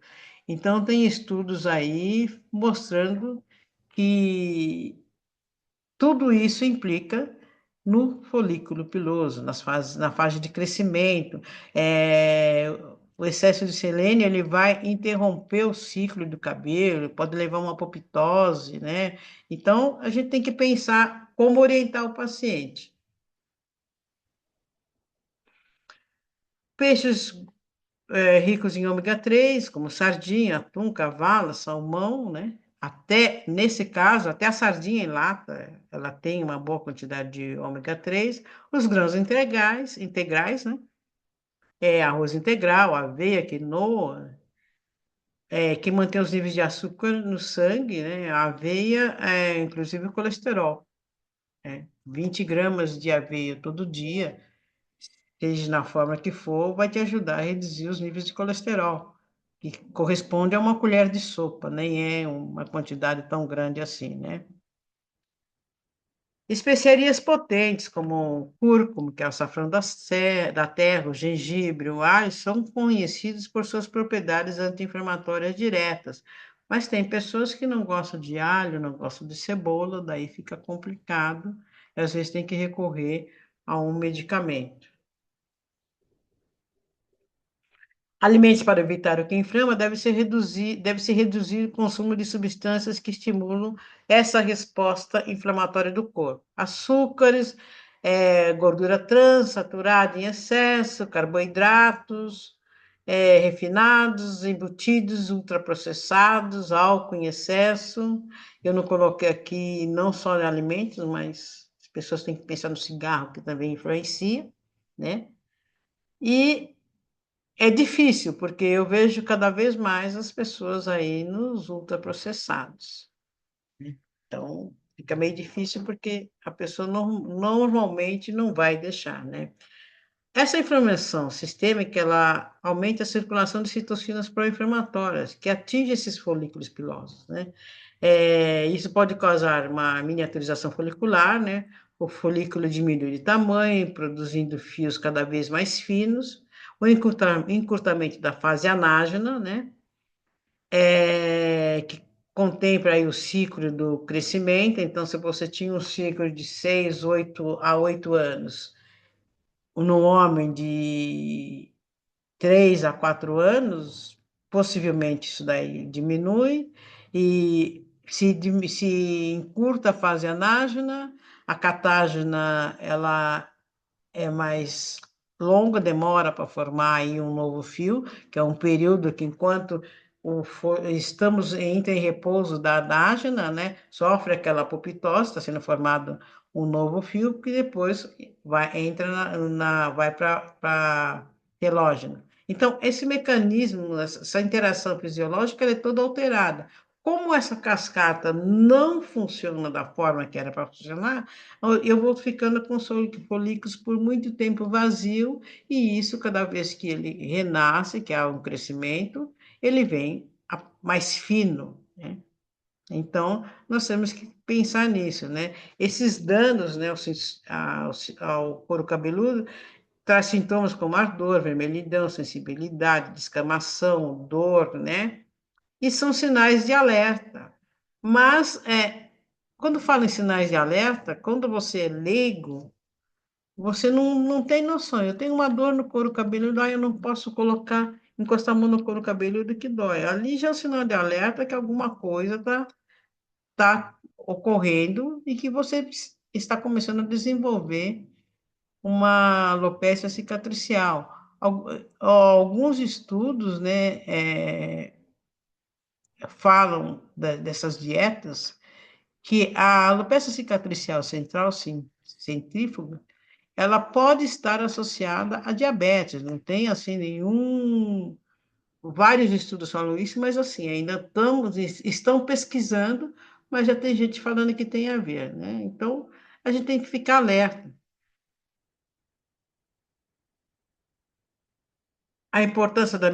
Então, tem estudos aí mostrando que tudo isso implica no folículo piloso, na fase de crescimento. É, o excesso de selênio ele vai interromper o ciclo do cabelo, pode levar a uma apoptose, né? Então, a gente tem que pensar como orientar o paciente. Peixes ricos em ômega 3, como sardinha, atum, cavala, salmão, né? Até, nesse caso, até a sardinha em lata, ela tem uma boa quantidade de ômega 3. Os grãos integrais, né? Arroz integral, aveia, quinoa, que mantém os níveis de açúcar no sangue, né? A aveia, inclusive o colesterol. 20 gramas de aveia todo dia, seja na forma que for, vai te ajudar a reduzir os níveis de colesterol, que corresponde a uma colher de sopa, nem é uma quantidade tão grande assim, né? Especiarias potentes, como o cúrcuma, que é o açafrão da terra, o gengibre, o alho, são conhecidos por suas propriedades anti-inflamatórias diretas. Mas tem pessoas que não gostam de alho, não gostam de cebola, daí fica complicado, e às vezes tem que recorrer a um medicamento. Alimentos para evitar o que inflama deve-se reduzir o consumo de substâncias que estimulam essa resposta inflamatória do corpo. Açúcares, gordura trans, saturada em excesso, carboidratos, refinados, embutidos, ultraprocessados, álcool em excesso. Eu não coloquei aqui não só em alimentos, mas as pessoas têm que pensar no cigarro, que também influencia, né? E é difícil, porque eu vejo cada vez mais as pessoas aí nos ultraprocessados. Então, fica meio difícil porque a pessoa normalmente não vai deixar, né? Essa inflamação sistêmica, ela aumenta a circulação de citocinas pró-inflamatórias, que atinge esses folículos pilosos, né? Isso pode causar uma miniaturização folicular, né? O folículo diminui de tamanho, produzindo fios cada vez mais finos, o encurtamento da fase anágena, né? Que contempla aí o ciclo do crescimento. Então, se você tinha um ciclo de 6, 8 a 8 anos, no homem de 3 a 4 anos, possivelmente isso daí diminui, e se encurta a fase anágena, a catágena, ela é mais longa, demora para formar aí um novo fio, que é um período que, enquanto estamos em repouso da adágena, né, sofre aquela apoptose, está sendo formado um novo fio, que depois entra vai para a telógena. Então, esse mecanismo, essa interação fisiológica, ela é toda alterada. Como essa cascata não funciona da forma que era para funcionar, eu vou ficando com os folículos por muito tempo vazio, e isso, cada vez que ele renasce, que há um crescimento, ele vem mais fino, né? Então, nós temos que pensar nisso, né? Esses danos, né, ao couro cabeludo traz sintomas como ardor, vermelhidão, sensibilidade, descamação, dor, né? E são sinais de alerta. Mas, quando falo em sinais de alerta, quando você é leigo, Você não tem noção. Eu tenho uma dor no couro cabeludo, aí eu não posso encostar a mão no couro cabeludo que dói. Ali já é um sinal de alerta que alguma coisa tá ocorrendo e que você está começando a desenvolver uma alopecia cicatricial. Alguns estudos, né, falam dessas dietas que a alopecia cicatricial central, centrífuga, ela pode estar associada a diabetes. Não tem assim nenhum. Vários estudos falam isso, mas assim, estão pesquisando, mas já tem gente falando que tem a ver, né? Então, a gente tem que ficar alerta. A importância da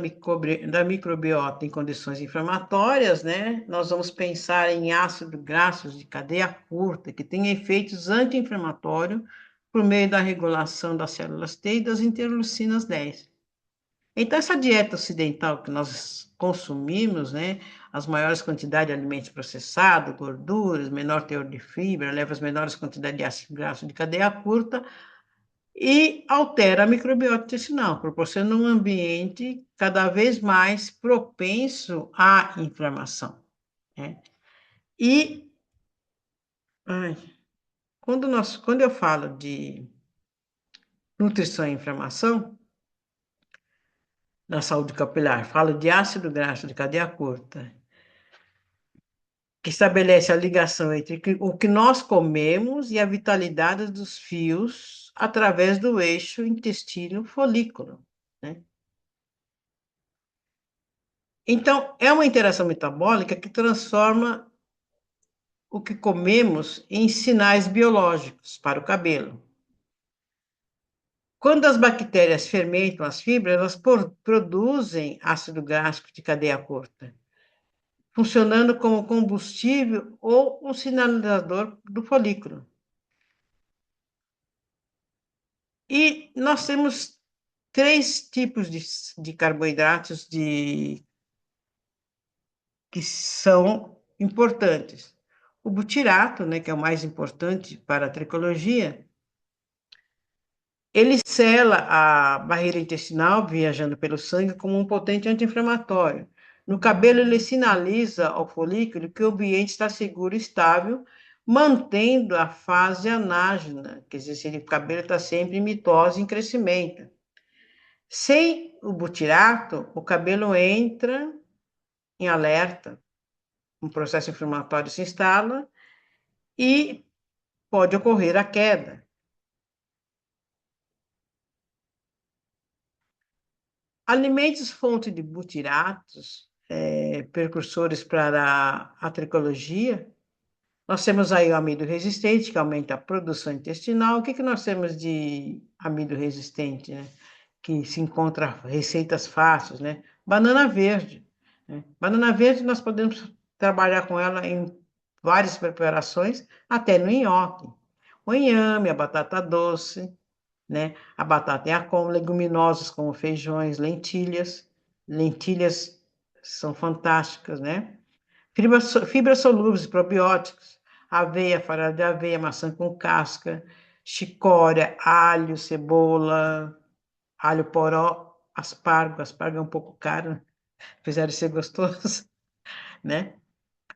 microbiota em condições inflamatórias, né? Nós vamos pensar em ácido graxos de cadeia curta, que tem efeitos anti-inflamatórios por meio da regulação das células T e das interleucinas 10. Então, essa dieta ocidental que nós consumimos, né? As maiores quantidades de alimentos processados, gorduras, menor teor de fibra, leva as menores quantidades de ácido graxo de cadeia curta, e altera a microbiota intestinal, proporcionando um ambiente cada vez mais propenso à inflamação, né? E ai, quando eu falo de nutrição e inflamação na saúde capilar, falo de ácido graxo de cadeia curta, que estabelece a ligação entre o que nós comemos e a vitalidade dos fios através do eixo intestino-folículo, né? Então, é uma interação metabólica que transforma o que comemos em sinais biológicos para o cabelo. Quando as bactérias fermentam as fibras, elas produzem ácido gástrico de cadeia curta, funcionando como combustível ou um sinalizador do folículo. E nós temos três tipos de carboidratos que são importantes. O butirato, né, que é o mais importante para a tricologia, ele sela a barreira intestinal, viajando pelo sangue, como um potente anti-inflamatório. No cabelo, ele sinaliza ao folículo que o ambiente está seguro e estável, mantendo a fase anágena, quer dizer, se o cabelo está sempre em mitose, em crescimento. Sem o butirato, o cabelo entra em alerta, um processo inflamatório se instala e pode ocorrer a queda. Alimentos fonte de butiratos, precursores para a tricologia. Nós temos aí o amido resistente, que aumenta a produção intestinal. O que nós temos de amido resistente, né? Que se encontra receitas fáceis, né? Banana verde, né? Banana verde nós podemos trabalhar com ela em várias preparações, até no nhoque. O inhame, a batata doce, né? A batata é a com leguminosas como feijões, lentilhas. Lentilhas são fantásticas, né? Fibras solúveis, probióticos, aveia, farelo de aveia, maçã com casca, chicória, alho, cebola, alho poró, aspargo. Aspargo é um pouco caro, né? Apesar de ser gostoso, né?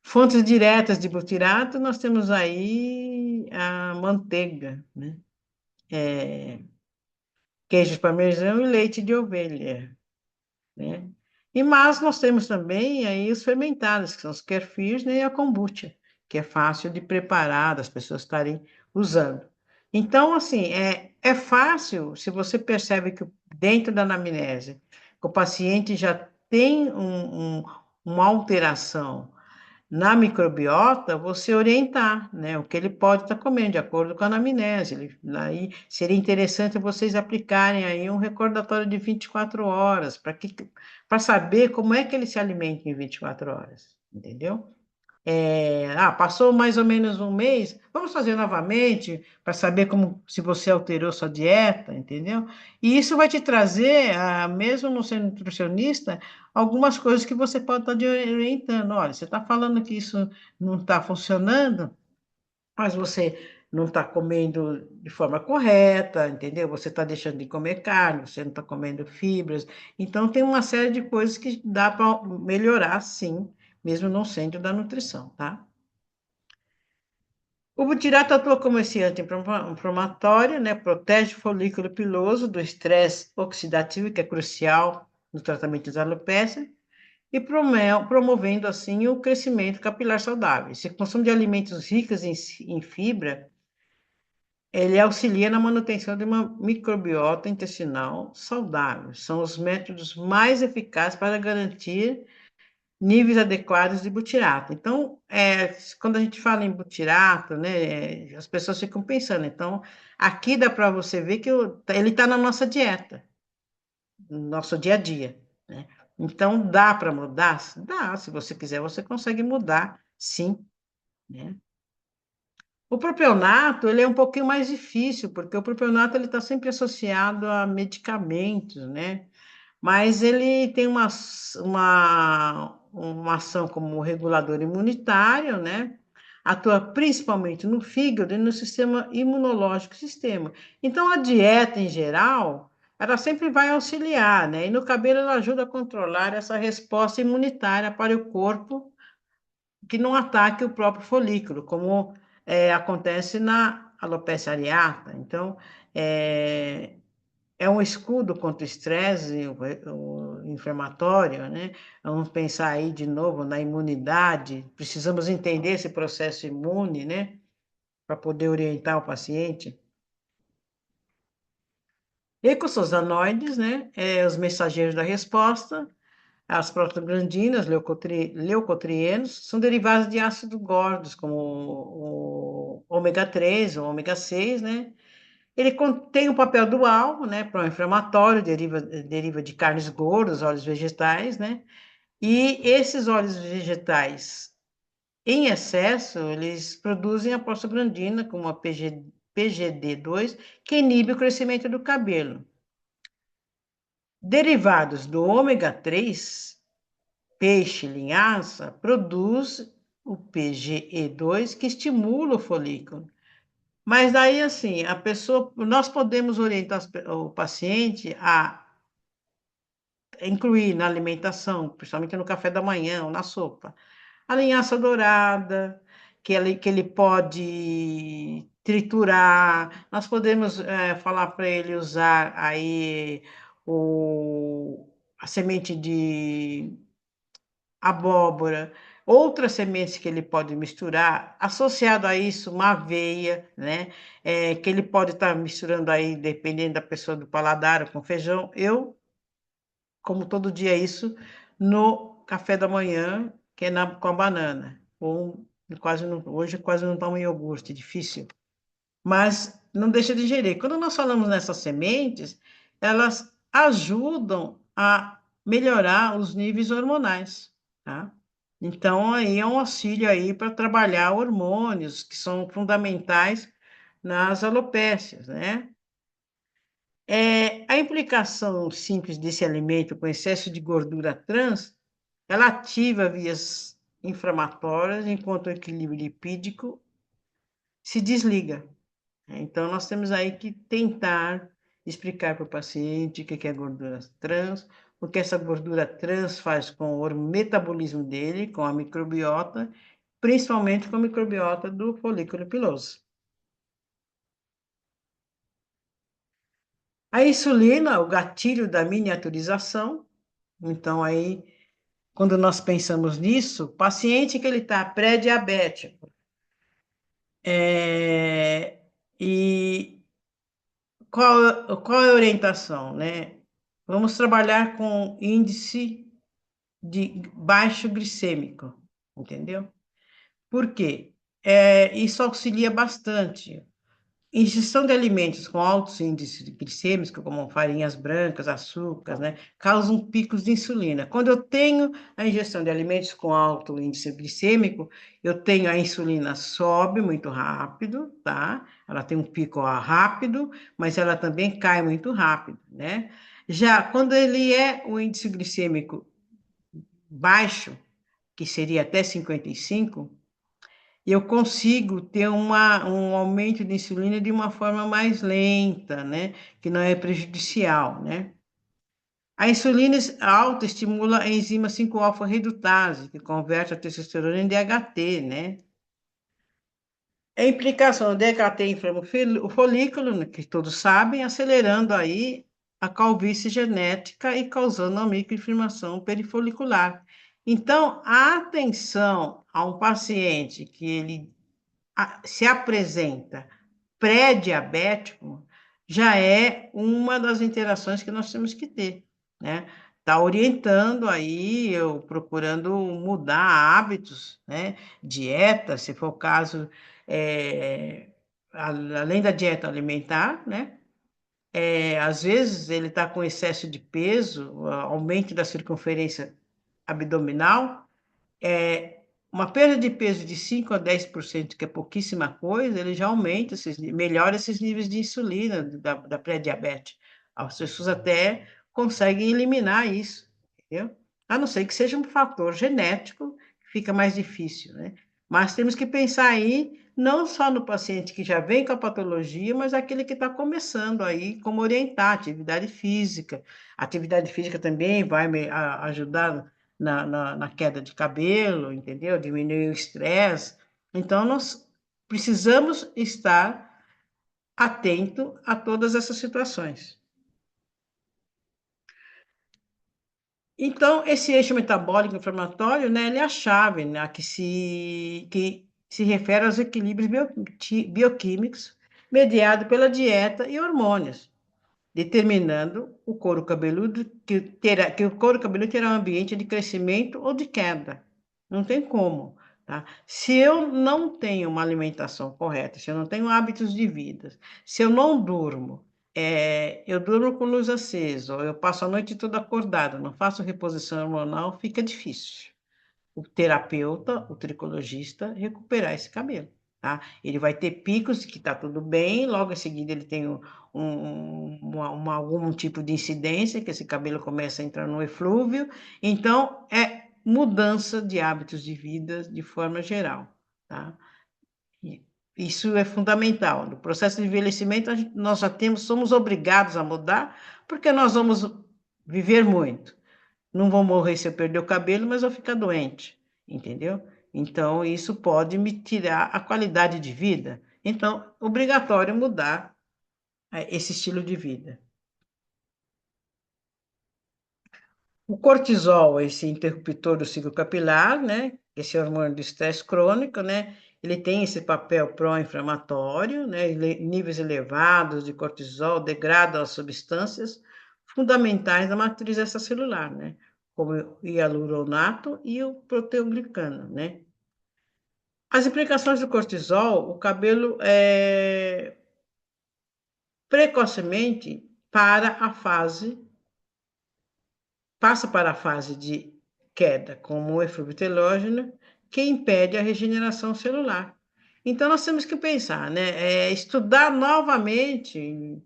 Fontes diretas de butirato, nós temos aí a manteiga, né? Queijo parmesão e leite de ovelha, né? Mas nós temos também aí os fermentados, que são os kefirs, né, e a kombucha, que é fácil de preparar, das pessoas estarem usando. Então, assim, é fácil, se você percebe que dentro da anamnese, que o paciente já tem uma alteração na microbiota, você orientar, né, o que ele pode estar comendo, de acordo com a anamnese. Aí seria interessante vocês aplicarem aí um recordatório de 24 horas, para saber como é que ele se alimenta em 24 horas, entendeu? Passou mais ou menos um mês, vamos fazer novamente para saber como se você alterou sua dieta, entendeu? E isso vai te trazer, mesmo não sendo nutricionista, algumas coisas que você pode estar te orientando. Olha, você está falando que isso não está funcionando, mas você não está comendo de forma correta, entendeu? Você está deixando de comer carne, você não está comendo fibras. Então, tem uma série de coisas que dá para melhorar, sim, mesmo não sendo da nutrição, tá? O butirato atua como esse anti-inflamatório, né? Protege o folículo piloso do estresse oxidativo, que é crucial no tratamento da alopecia, e promovendo, assim, o crescimento capilar saudável. Esse consumo de alimentos ricos em fibra, ele auxilia na manutenção de uma microbiota intestinal saudável. São os métodos mais eficazes para garantir níveis adequados de butirato. Então, quando a gente fala em butirato, né, as pessoas ficam pensando. Então, aqui dá para você ver que ele está na nossa dieta, no nosso dia a dia, né? Então, dá para mudar? Dá, se você quiser, você consegue mudar, sim, né? O propionato, ele é um pouquinho mais difícil, porque o propionato ele está sempre associado a medicamentos, né? Mas ele tem uma ação como regulador imunitário, né? Atua principalmente no fígado e no sistema imunológico sistema. Então, a dieta em geral, ela sempre vai auxiliar, né? E no cabelo ela ajuda a controlar essa resposta imunitária para o corpo que não ataque o próprio folículo, como acontece na alopecia areata. Então, é, é um escudo contra o estresse o inflamatório, né? Vamos pensar aí de novo na imunidade. Precisamos entender esse processo imune, né? Para poder orientar o paciente. Eicosanoides, né? Os mensageiros da resposta. As prostaglandinas, leucotrienos, são derivados de ácidos gordos, como o ômega 3, o ômega 6, né? Ele tem um papel dual, né, pró-inflamatório, deriva de carnes gordas, óleos vegetais, né? E esses óleos vegetais, em excesso, eles produzem a prostaglandina, como a PGD2, que inibe o crescimento do cabelo. Derivados do ômega 3, peixe, linhaça, produz o PGE2, que estimula o folículo. Mas daí, assim, nós podemos orientar o paciente a incluir na alimentação, principalmente no café da manhã ou na sopa, a linhaça dourada, que ele pode triturar. Nós podemos falar para ele usar aí a semente de abóbora, outras sementes que ele pode misturar, associado a isso uma aveia, né? Que ele pode estar misturando aí, dependendo da pessoa do paladar, com feijão. Eu como todo dia isso no café da manhã, que é com a banana. Hoje quase não tomo iogurte, difícil. Mas não deixa de ingerir. Quando nós falamos nessas sementes, elas ajudam a melhorar os níveis hormonais, tá? Então, aí é um auxílio aí para trabalhar hormônios que são fundamentais nas alopécias, né? A implicação simples desse alimento com excesso de gordura trans, ela ativa vias inflamatórias, enquanto o equilíbrio lipídico se desliga. Então, nós temos aí que tentar explicar para o paciente o que é gordura trans, o que essa gordura trans faz com o metabolismo dele, com a microbiota, principalmente com a microbiota do folículo piloso. A insulina, o gatilho da miniaturização. Então, aí, quando nós pensamos nisso, paciente que ele está pré-diabético, e qual é a orientação, né? Vamos trabalhar com índice de baixo glicêmico, entendeu? Por quê? Isso auxilia bastante. Ingestão de alimentos com altos índices glicêmicos, como farinhas brancas, açúcares, né, causam picos de insulina. Quando eu tenho a ingestão de alimentos com alto índice glicêmico, eu tenho a insulina sobe muito rápido, tá? Ela tem um pico rápido, mas ela também cai muito rápido, né? Já quando ele o índice glicêmico baixo, que seria até 55, eu consigo ter um aumento de insulina de uma forma mais lenta, né? Que não é prejudicial, né? A insulina alta estimula a enzima 5-alfa-redutase, que converte a testosterona em DHT, né? A implicação do DHT inflama o folículo, né, que todos sabem, acelerando aí a calvície genética e causando a microinflamação perifolicular. Então, a atenção a um paciente que ele se apresenta pré-diabético, já é uma das interações que nós temos que ter, né? Tá orientando aí, eu procurando mudar hábitos, né? Dieta, se for o caso, além da dieta alimentar, né? Às vezes ele está com excesso de peso, aumento da circunferência abdominal, uma perda de peso de 5 a 10%, que é pouquíssima coisa, ele já aumenta, melhora esses níveis de insulina da pré-diabetes. As pessoas até conseguem eliminar isso, entendeu? A não ser que seja um fator genético, que fica mais difícil, né? Mas temos que pensar aí, não só no paciente que já vem com a patologia, mas aquele que está começando aí, como orientar atividade física. A atividade física também vai ajudar na queda de cabelo, entendeu? Diminuir o estresse. Então, nós precisamos estar atento a todas essas situações. Então, esse eixo metabólico inflamatório, né, ele é a chave, né, que se refere aos equilíbrios bioquímicos mediados pela dieta e hormônios, determinando o couro cabeludo que o couro cabeludo terá um ambiente de crescimento ou de queda. Não tem como, tá? Se eu não tenho uma alimentação correta, se eu não tenho hábitos de vida, se eu não durmo, eu durmo com luz acesa, ou eu passo a noite toda acordada, não faço reposição hormonal, fica difícil o terapeuta, o tricologista, recuperar esse cabelo, tá? Ele vai ter picos que tá tudo bem, logo em seguida ele tem algum tipo de incidência, que esse cabelo começa a entrar no eflúvio, então é mudança de hábitos de vida de forma geral, tá? Isso é fundamental. No processo de envelhecimento, nós somos obrigados a mudar, porque nós vamos viver muito. Não vou morrer se eu perder o cabelo, mas vou ficar doente, entendeu? Então, isso pode me tirar a qualidade de vida. Então, obrigatório mudar esse estilo de vida. O cortisol, esse interruptor do ciclo capilar, né? Esse hormônio do estresse crônico, né? Ele tem esse papel pró-inflamatório, né? Níveis elevados de cortisol degradam as substâncias fundamentais da matriz extracelular, né? Como o hialuronato e o proteoglicano, né? As implicações do cortisol, o cabelo precocemente passa para a fase de queda, como o eflúvio telógeno, que impede a regeneração celular. Então, nós temos que pensar, né? Estudar novamente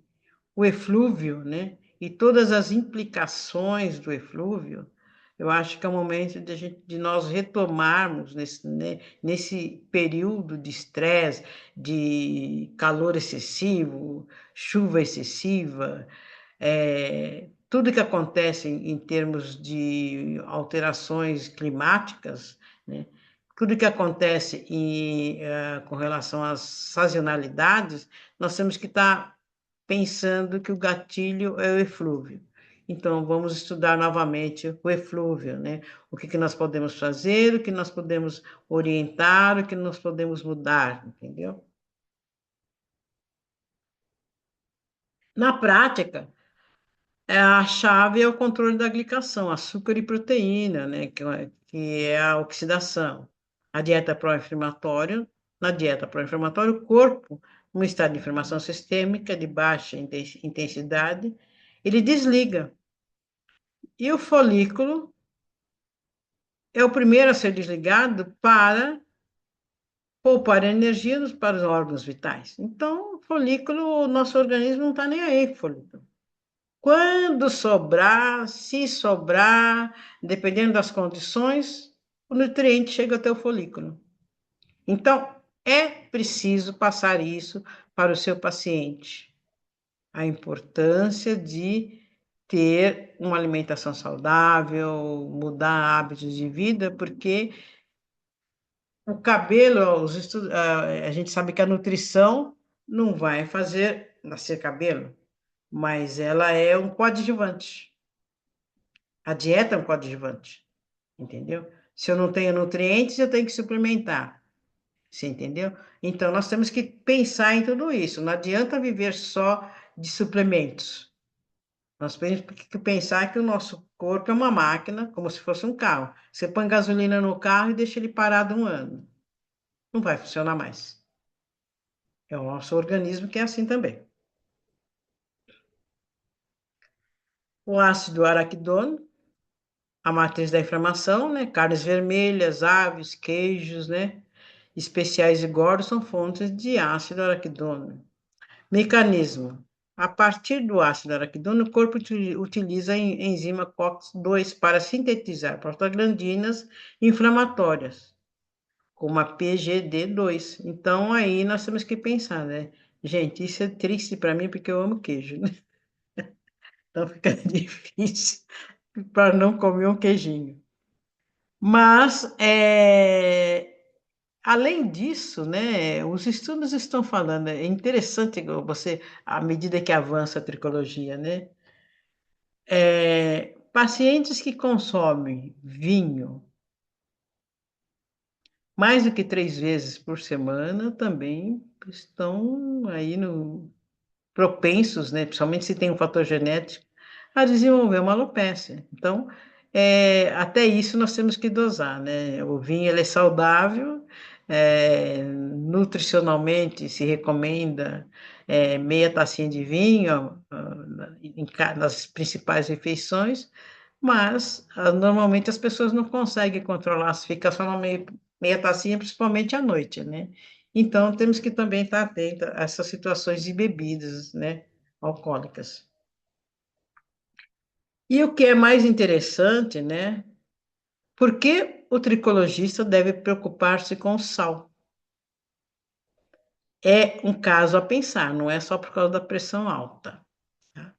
o eflúvio, né? E todas as implicações do eflúvio. Eu acho que é o momento de nós retomarmos nesse período de estresse, de calor excessivo, chuva excessiva, tudo que acontece em termos de alterações climáticas, né? Tudo que acontece com relação às sazonalidades, nós temos que estar pensando que o gatilho é o eflúvio. Então, vamos estudar novamente o eflúvio, né? O que nós podemos fazer, o que nós podemos orientar, o que nós podemos mudar, entendeu? Na prática, a chave é o controle da glicação, açúcar e proteína, né? Que é a oxidação. A dieta pró-inflamatória, na dieta pró-inflamatória, o corpo, num estado de inflamação sistêmica de baixa intensidade, ele desliga. E o folículo é o primeiro a ser desligado para poupar energia para os órgãos vitais. Então, o folículo, o nosso organismo não está nem aí, folículo. Quando sobrar, se sobrar, dependendo das condições, o nutriente chega até o folículo. Então, é preciso passar isso para o seu paciente. A importância de ter uma alimentação saudável, mudar hábitos de vida, porque o cabelo, a gente sabe que a nutrição não vai fazer nascer cabelo, mas ela é um coadjuvante. A dieta é um coadjuvante, entendeu? Se eu não tenho nutrientes, eu tenho que suplementar. Você entendeu? Então, nós temos que pensar em tudo isso. Não adianta viver só de suplementos. Nós temos que pensar que o nosso corpo é uma máquina, como se fosse um carro. Você põe gasolina no carro e deixa ele parado um ano. Não vai funcionar mais. É o nosso organismo que é assim também. O ácido araquidônico, a matriz da inflamação, né? Carnes vermelhas, aves, queijos, né? Especiais e gordos são fontes de ácido araquidônico. Mecanismo. A partir do ácido araquidônico, o corpo utiliza a enzima COX-2 para sintetizar prostaglandinas inflamatórias, como a PGD2. Então, aí nós temos que pensar, né? Gente, isso é triste para mim porque eu amo queijo, né? Então fica difícil para não comer um queijinho. Mas, além disso, né, os estudos estão falando, é interessante você, à medida que avança a tricologia, né, pacientes que consomem vinho mais do que 3 vezes por semana também estão aí no, propensos, né, principalmente se tem um fator genético, a desenvolver uma alopecia. Então, até isso nós temos que dosar, né? O vinho ele é saudável, nutricionalmente se recomenda meia tacinha de vinho nas principais refeições, mas normalmente as pessoas não conseguem controlar, se fica só na meia tacinha, principalmente à noite, né? Então, temos que também estar atento a essas situações de bebidas, né, alcoólicas. E o que é mais interessante, né, por que o tricologista deve preocupar-se com o sal? É um caso a pensar, não é só por causa da pressão alta. Tá?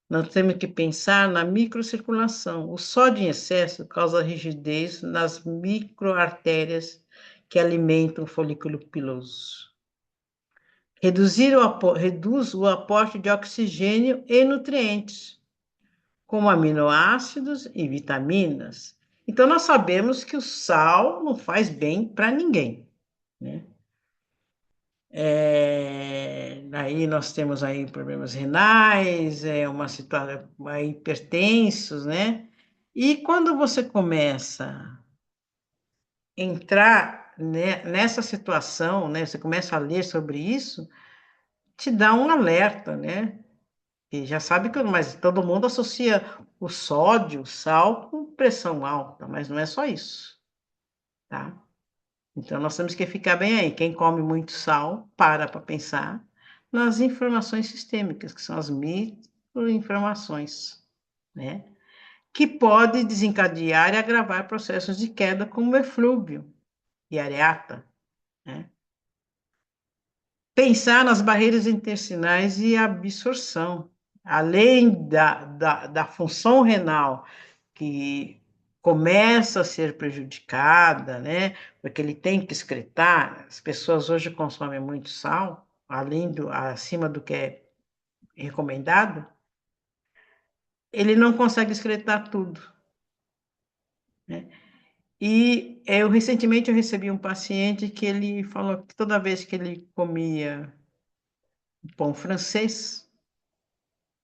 Nós temos que pensar na microcirculação. O sódio em excesso causa rigidez nas microartérias que alimentam o folículo piloso. Reduz o aporte de oxigênio e nutrientes, como aminoácidos e vitaminas. Então, nós sabemos que o sal não faz bem para ninguém, né? Aí nós temos aí problemas renais, uma situação hipertensos, né? E quando você começa a entrar, né, nessa situação, né? Você começa a ler sobre isso, te dá um alerta, né? E já sabe que, mas todo mundo associa o sódio, o sal, com pressão alta, mas não é só isso, tá? Então nós temos que ficar bem aí. Quem come muito sal, para pensar nas inflamações sistêmicas, que são as microinflamações, né? Que pode desencadear e agravar processos de queda, como eflúvio e areata, né? Pensar nas barreiras intestinais e absorção, além da função renal, que começa a ser prejudicada, né? Porque ele tem que excretar. As pessoas hoje consomem muito sal, acima do que é recomendado, ele não consegue excretar tudo, né? E recentemente eu recebi um paciente que ele falou que toda vez que ele comia pão francês,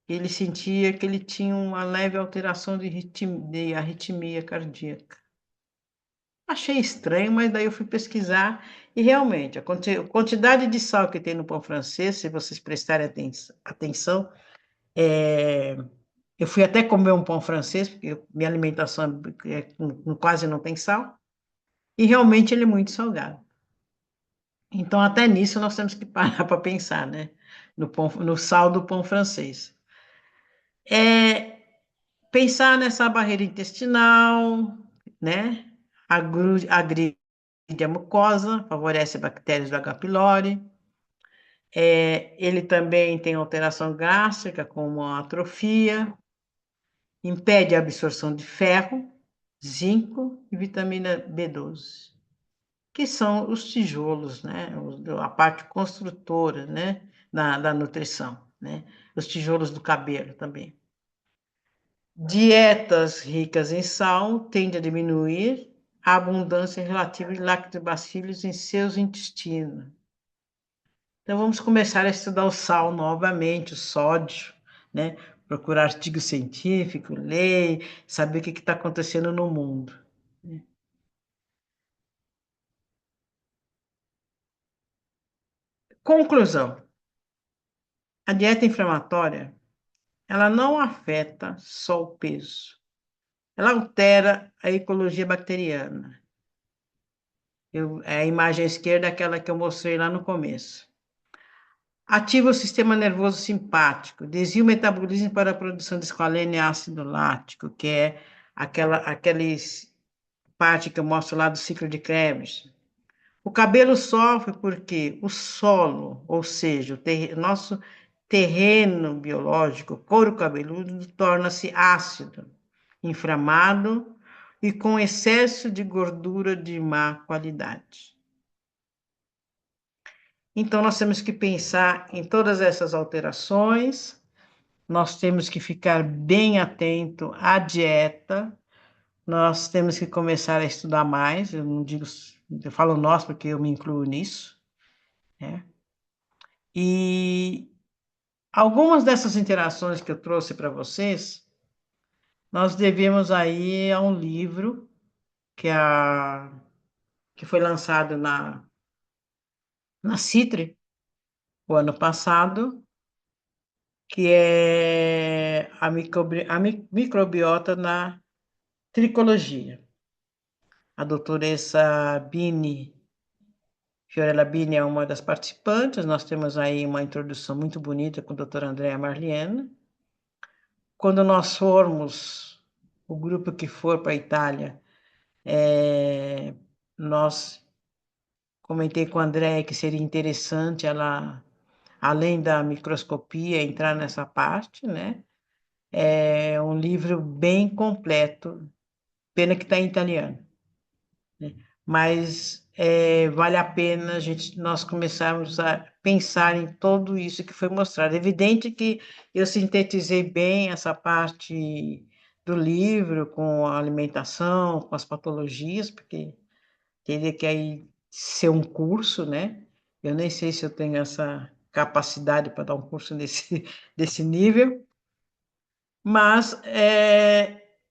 ele sentia que ele tinha uma leve alteração de arritmia cardíaca. Achei estranho, mas daí eu fui pesquisar e realmente a quantidade de sal que tem no pão francês, se vocês prestarem atenção, eu fui até comer um pão francês, porque minha alimentação quase não tem sal, e realmente ele é muito salgado. Então, até nisso nós temos que parar para pensar, né? No sal do pão francês. Pensar nessa barreira intestinal, né? Agridoce a mucosa, favorece bactérias do H. pylori. Ele também tem alteração gástrica, como a atrofia, impede a absorção de ferro, zinco e vitamina B12, que são os tijolos, né? A parte construtora, né? Da nutrição, né? Os tijolos do cabelo também. Dietas ricas em sal tendem a diminuir a abundância relativa de lactobacilos em seus intestinos. Então, vamos começar a estudar o sal novamente, o sódio, né? Procurar artigo científico, ler, saber o que está acontecendo no mundo. Conclusão: a dieta inflamatória, ela não afeta só o peso, ela altera a ecologia bacteriana. A imagem à esquerda é aquela que eu mostrei lá no começo. Ativa o sistema nervoso simpático, desvia o metabolismo para a produção de esqualene e ácido lático, que é aqueles parte que eu mostro lá do ciclo de Krebs. O cabelo sofre porque o solo, ou seja, nosso terreno biológico, couro cabeludo, torna-se ácido, inflamado e com excesso de gordura de má qualidade. Então, nós temos que pensar em todas essas alterações, nós temos que ficar bem atento à dieta, nós temos que começar a estudar mais, eu não digo, eu falo nós porque eu me incluo nisso, né? E algumas dessas interações que eu trouxe para vocês, nós devemos aí a um livro que, que foi lançado na CITRE, o ano passado, que é a microbiota na tricologia. A doutoressa Bini, Fiorella Bini é uma das participantes, nós temos aí uma introdução muito bonita com a doutora Andrea Marliena. Quando nós formos, o grupo que for para a Itália, nós comentei com a Andrea que seria interessante ela, além da microscopia, entrar nessa parte, né? É um livro bem completo, pena que está em italiano, né? Mas vale a pena nós começarmos a pensar em tudo isso que foi mostrado. É evidente que eu sintetizei bem essa parte do livro com a alimentação, com as patologias, porque teria que aí ser um curso, né? Eu nem sei se eu tenho essa capacidade para dar um curso desse nível, mas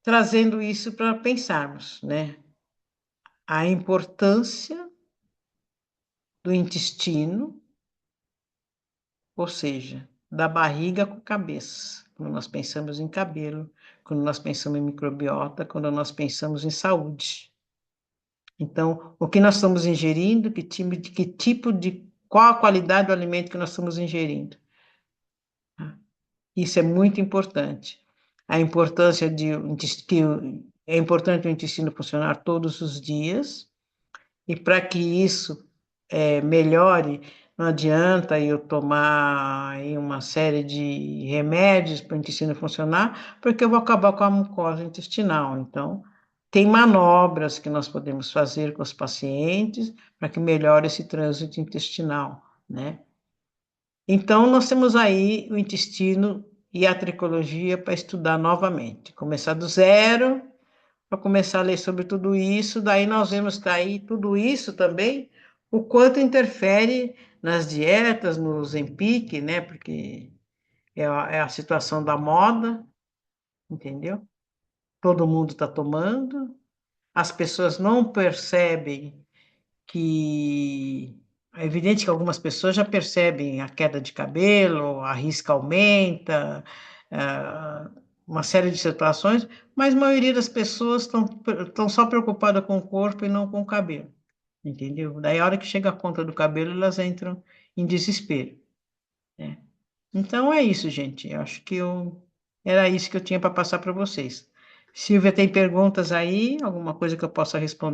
trazendo isso para pensarmos, né? A importância do intestino, ou seja, da barriga com a cabeça. Quando nós pensamos em cabelo, quando nós pensamos em microbiota, quando nós pensamos em saúde. Então, o que nós estamos ingerindo, qual a qualidade do alimento que nós estamos ingerindo. Isso é muito importante. A importância que é importante o intestino funcionar todos os dias, e para que isso melhore, não adianta eu tomar aí uma série de remédios para o intestino funcionar, porque eu vou acabar com a mucosa intestinal. Então, tem manobras que nós podemos fazer com os pacientes para que melhore esse trânsito intestinal, né? Então, nós temos aí o intestino e a tricologia para estudar novamente, começar do zero, para começar a ler sobre tudo isso, daí nós vemos que aí tudo isso também, o quanto interfere nas dietas, no Ozempic, né? Porque é a situação da moda, entendeu? Todo mundo está tomando, as pessoas não percebem que... É evidente que algumas pessoas já percebem a queda de cabelo, a risca aumenta, uma série de situações, mas a maioria das pessoas estão só preocupadas com o corpo e não com o cabelo, entendeu? Daí a hora que chega a conta do cabelo, elas entram em desespero, né? Então é isso, gente. Eu acho que era isso que eu tinha para passar para vocês. Silvia, tem perguntas aí? Alguma coisa que eu possa responder?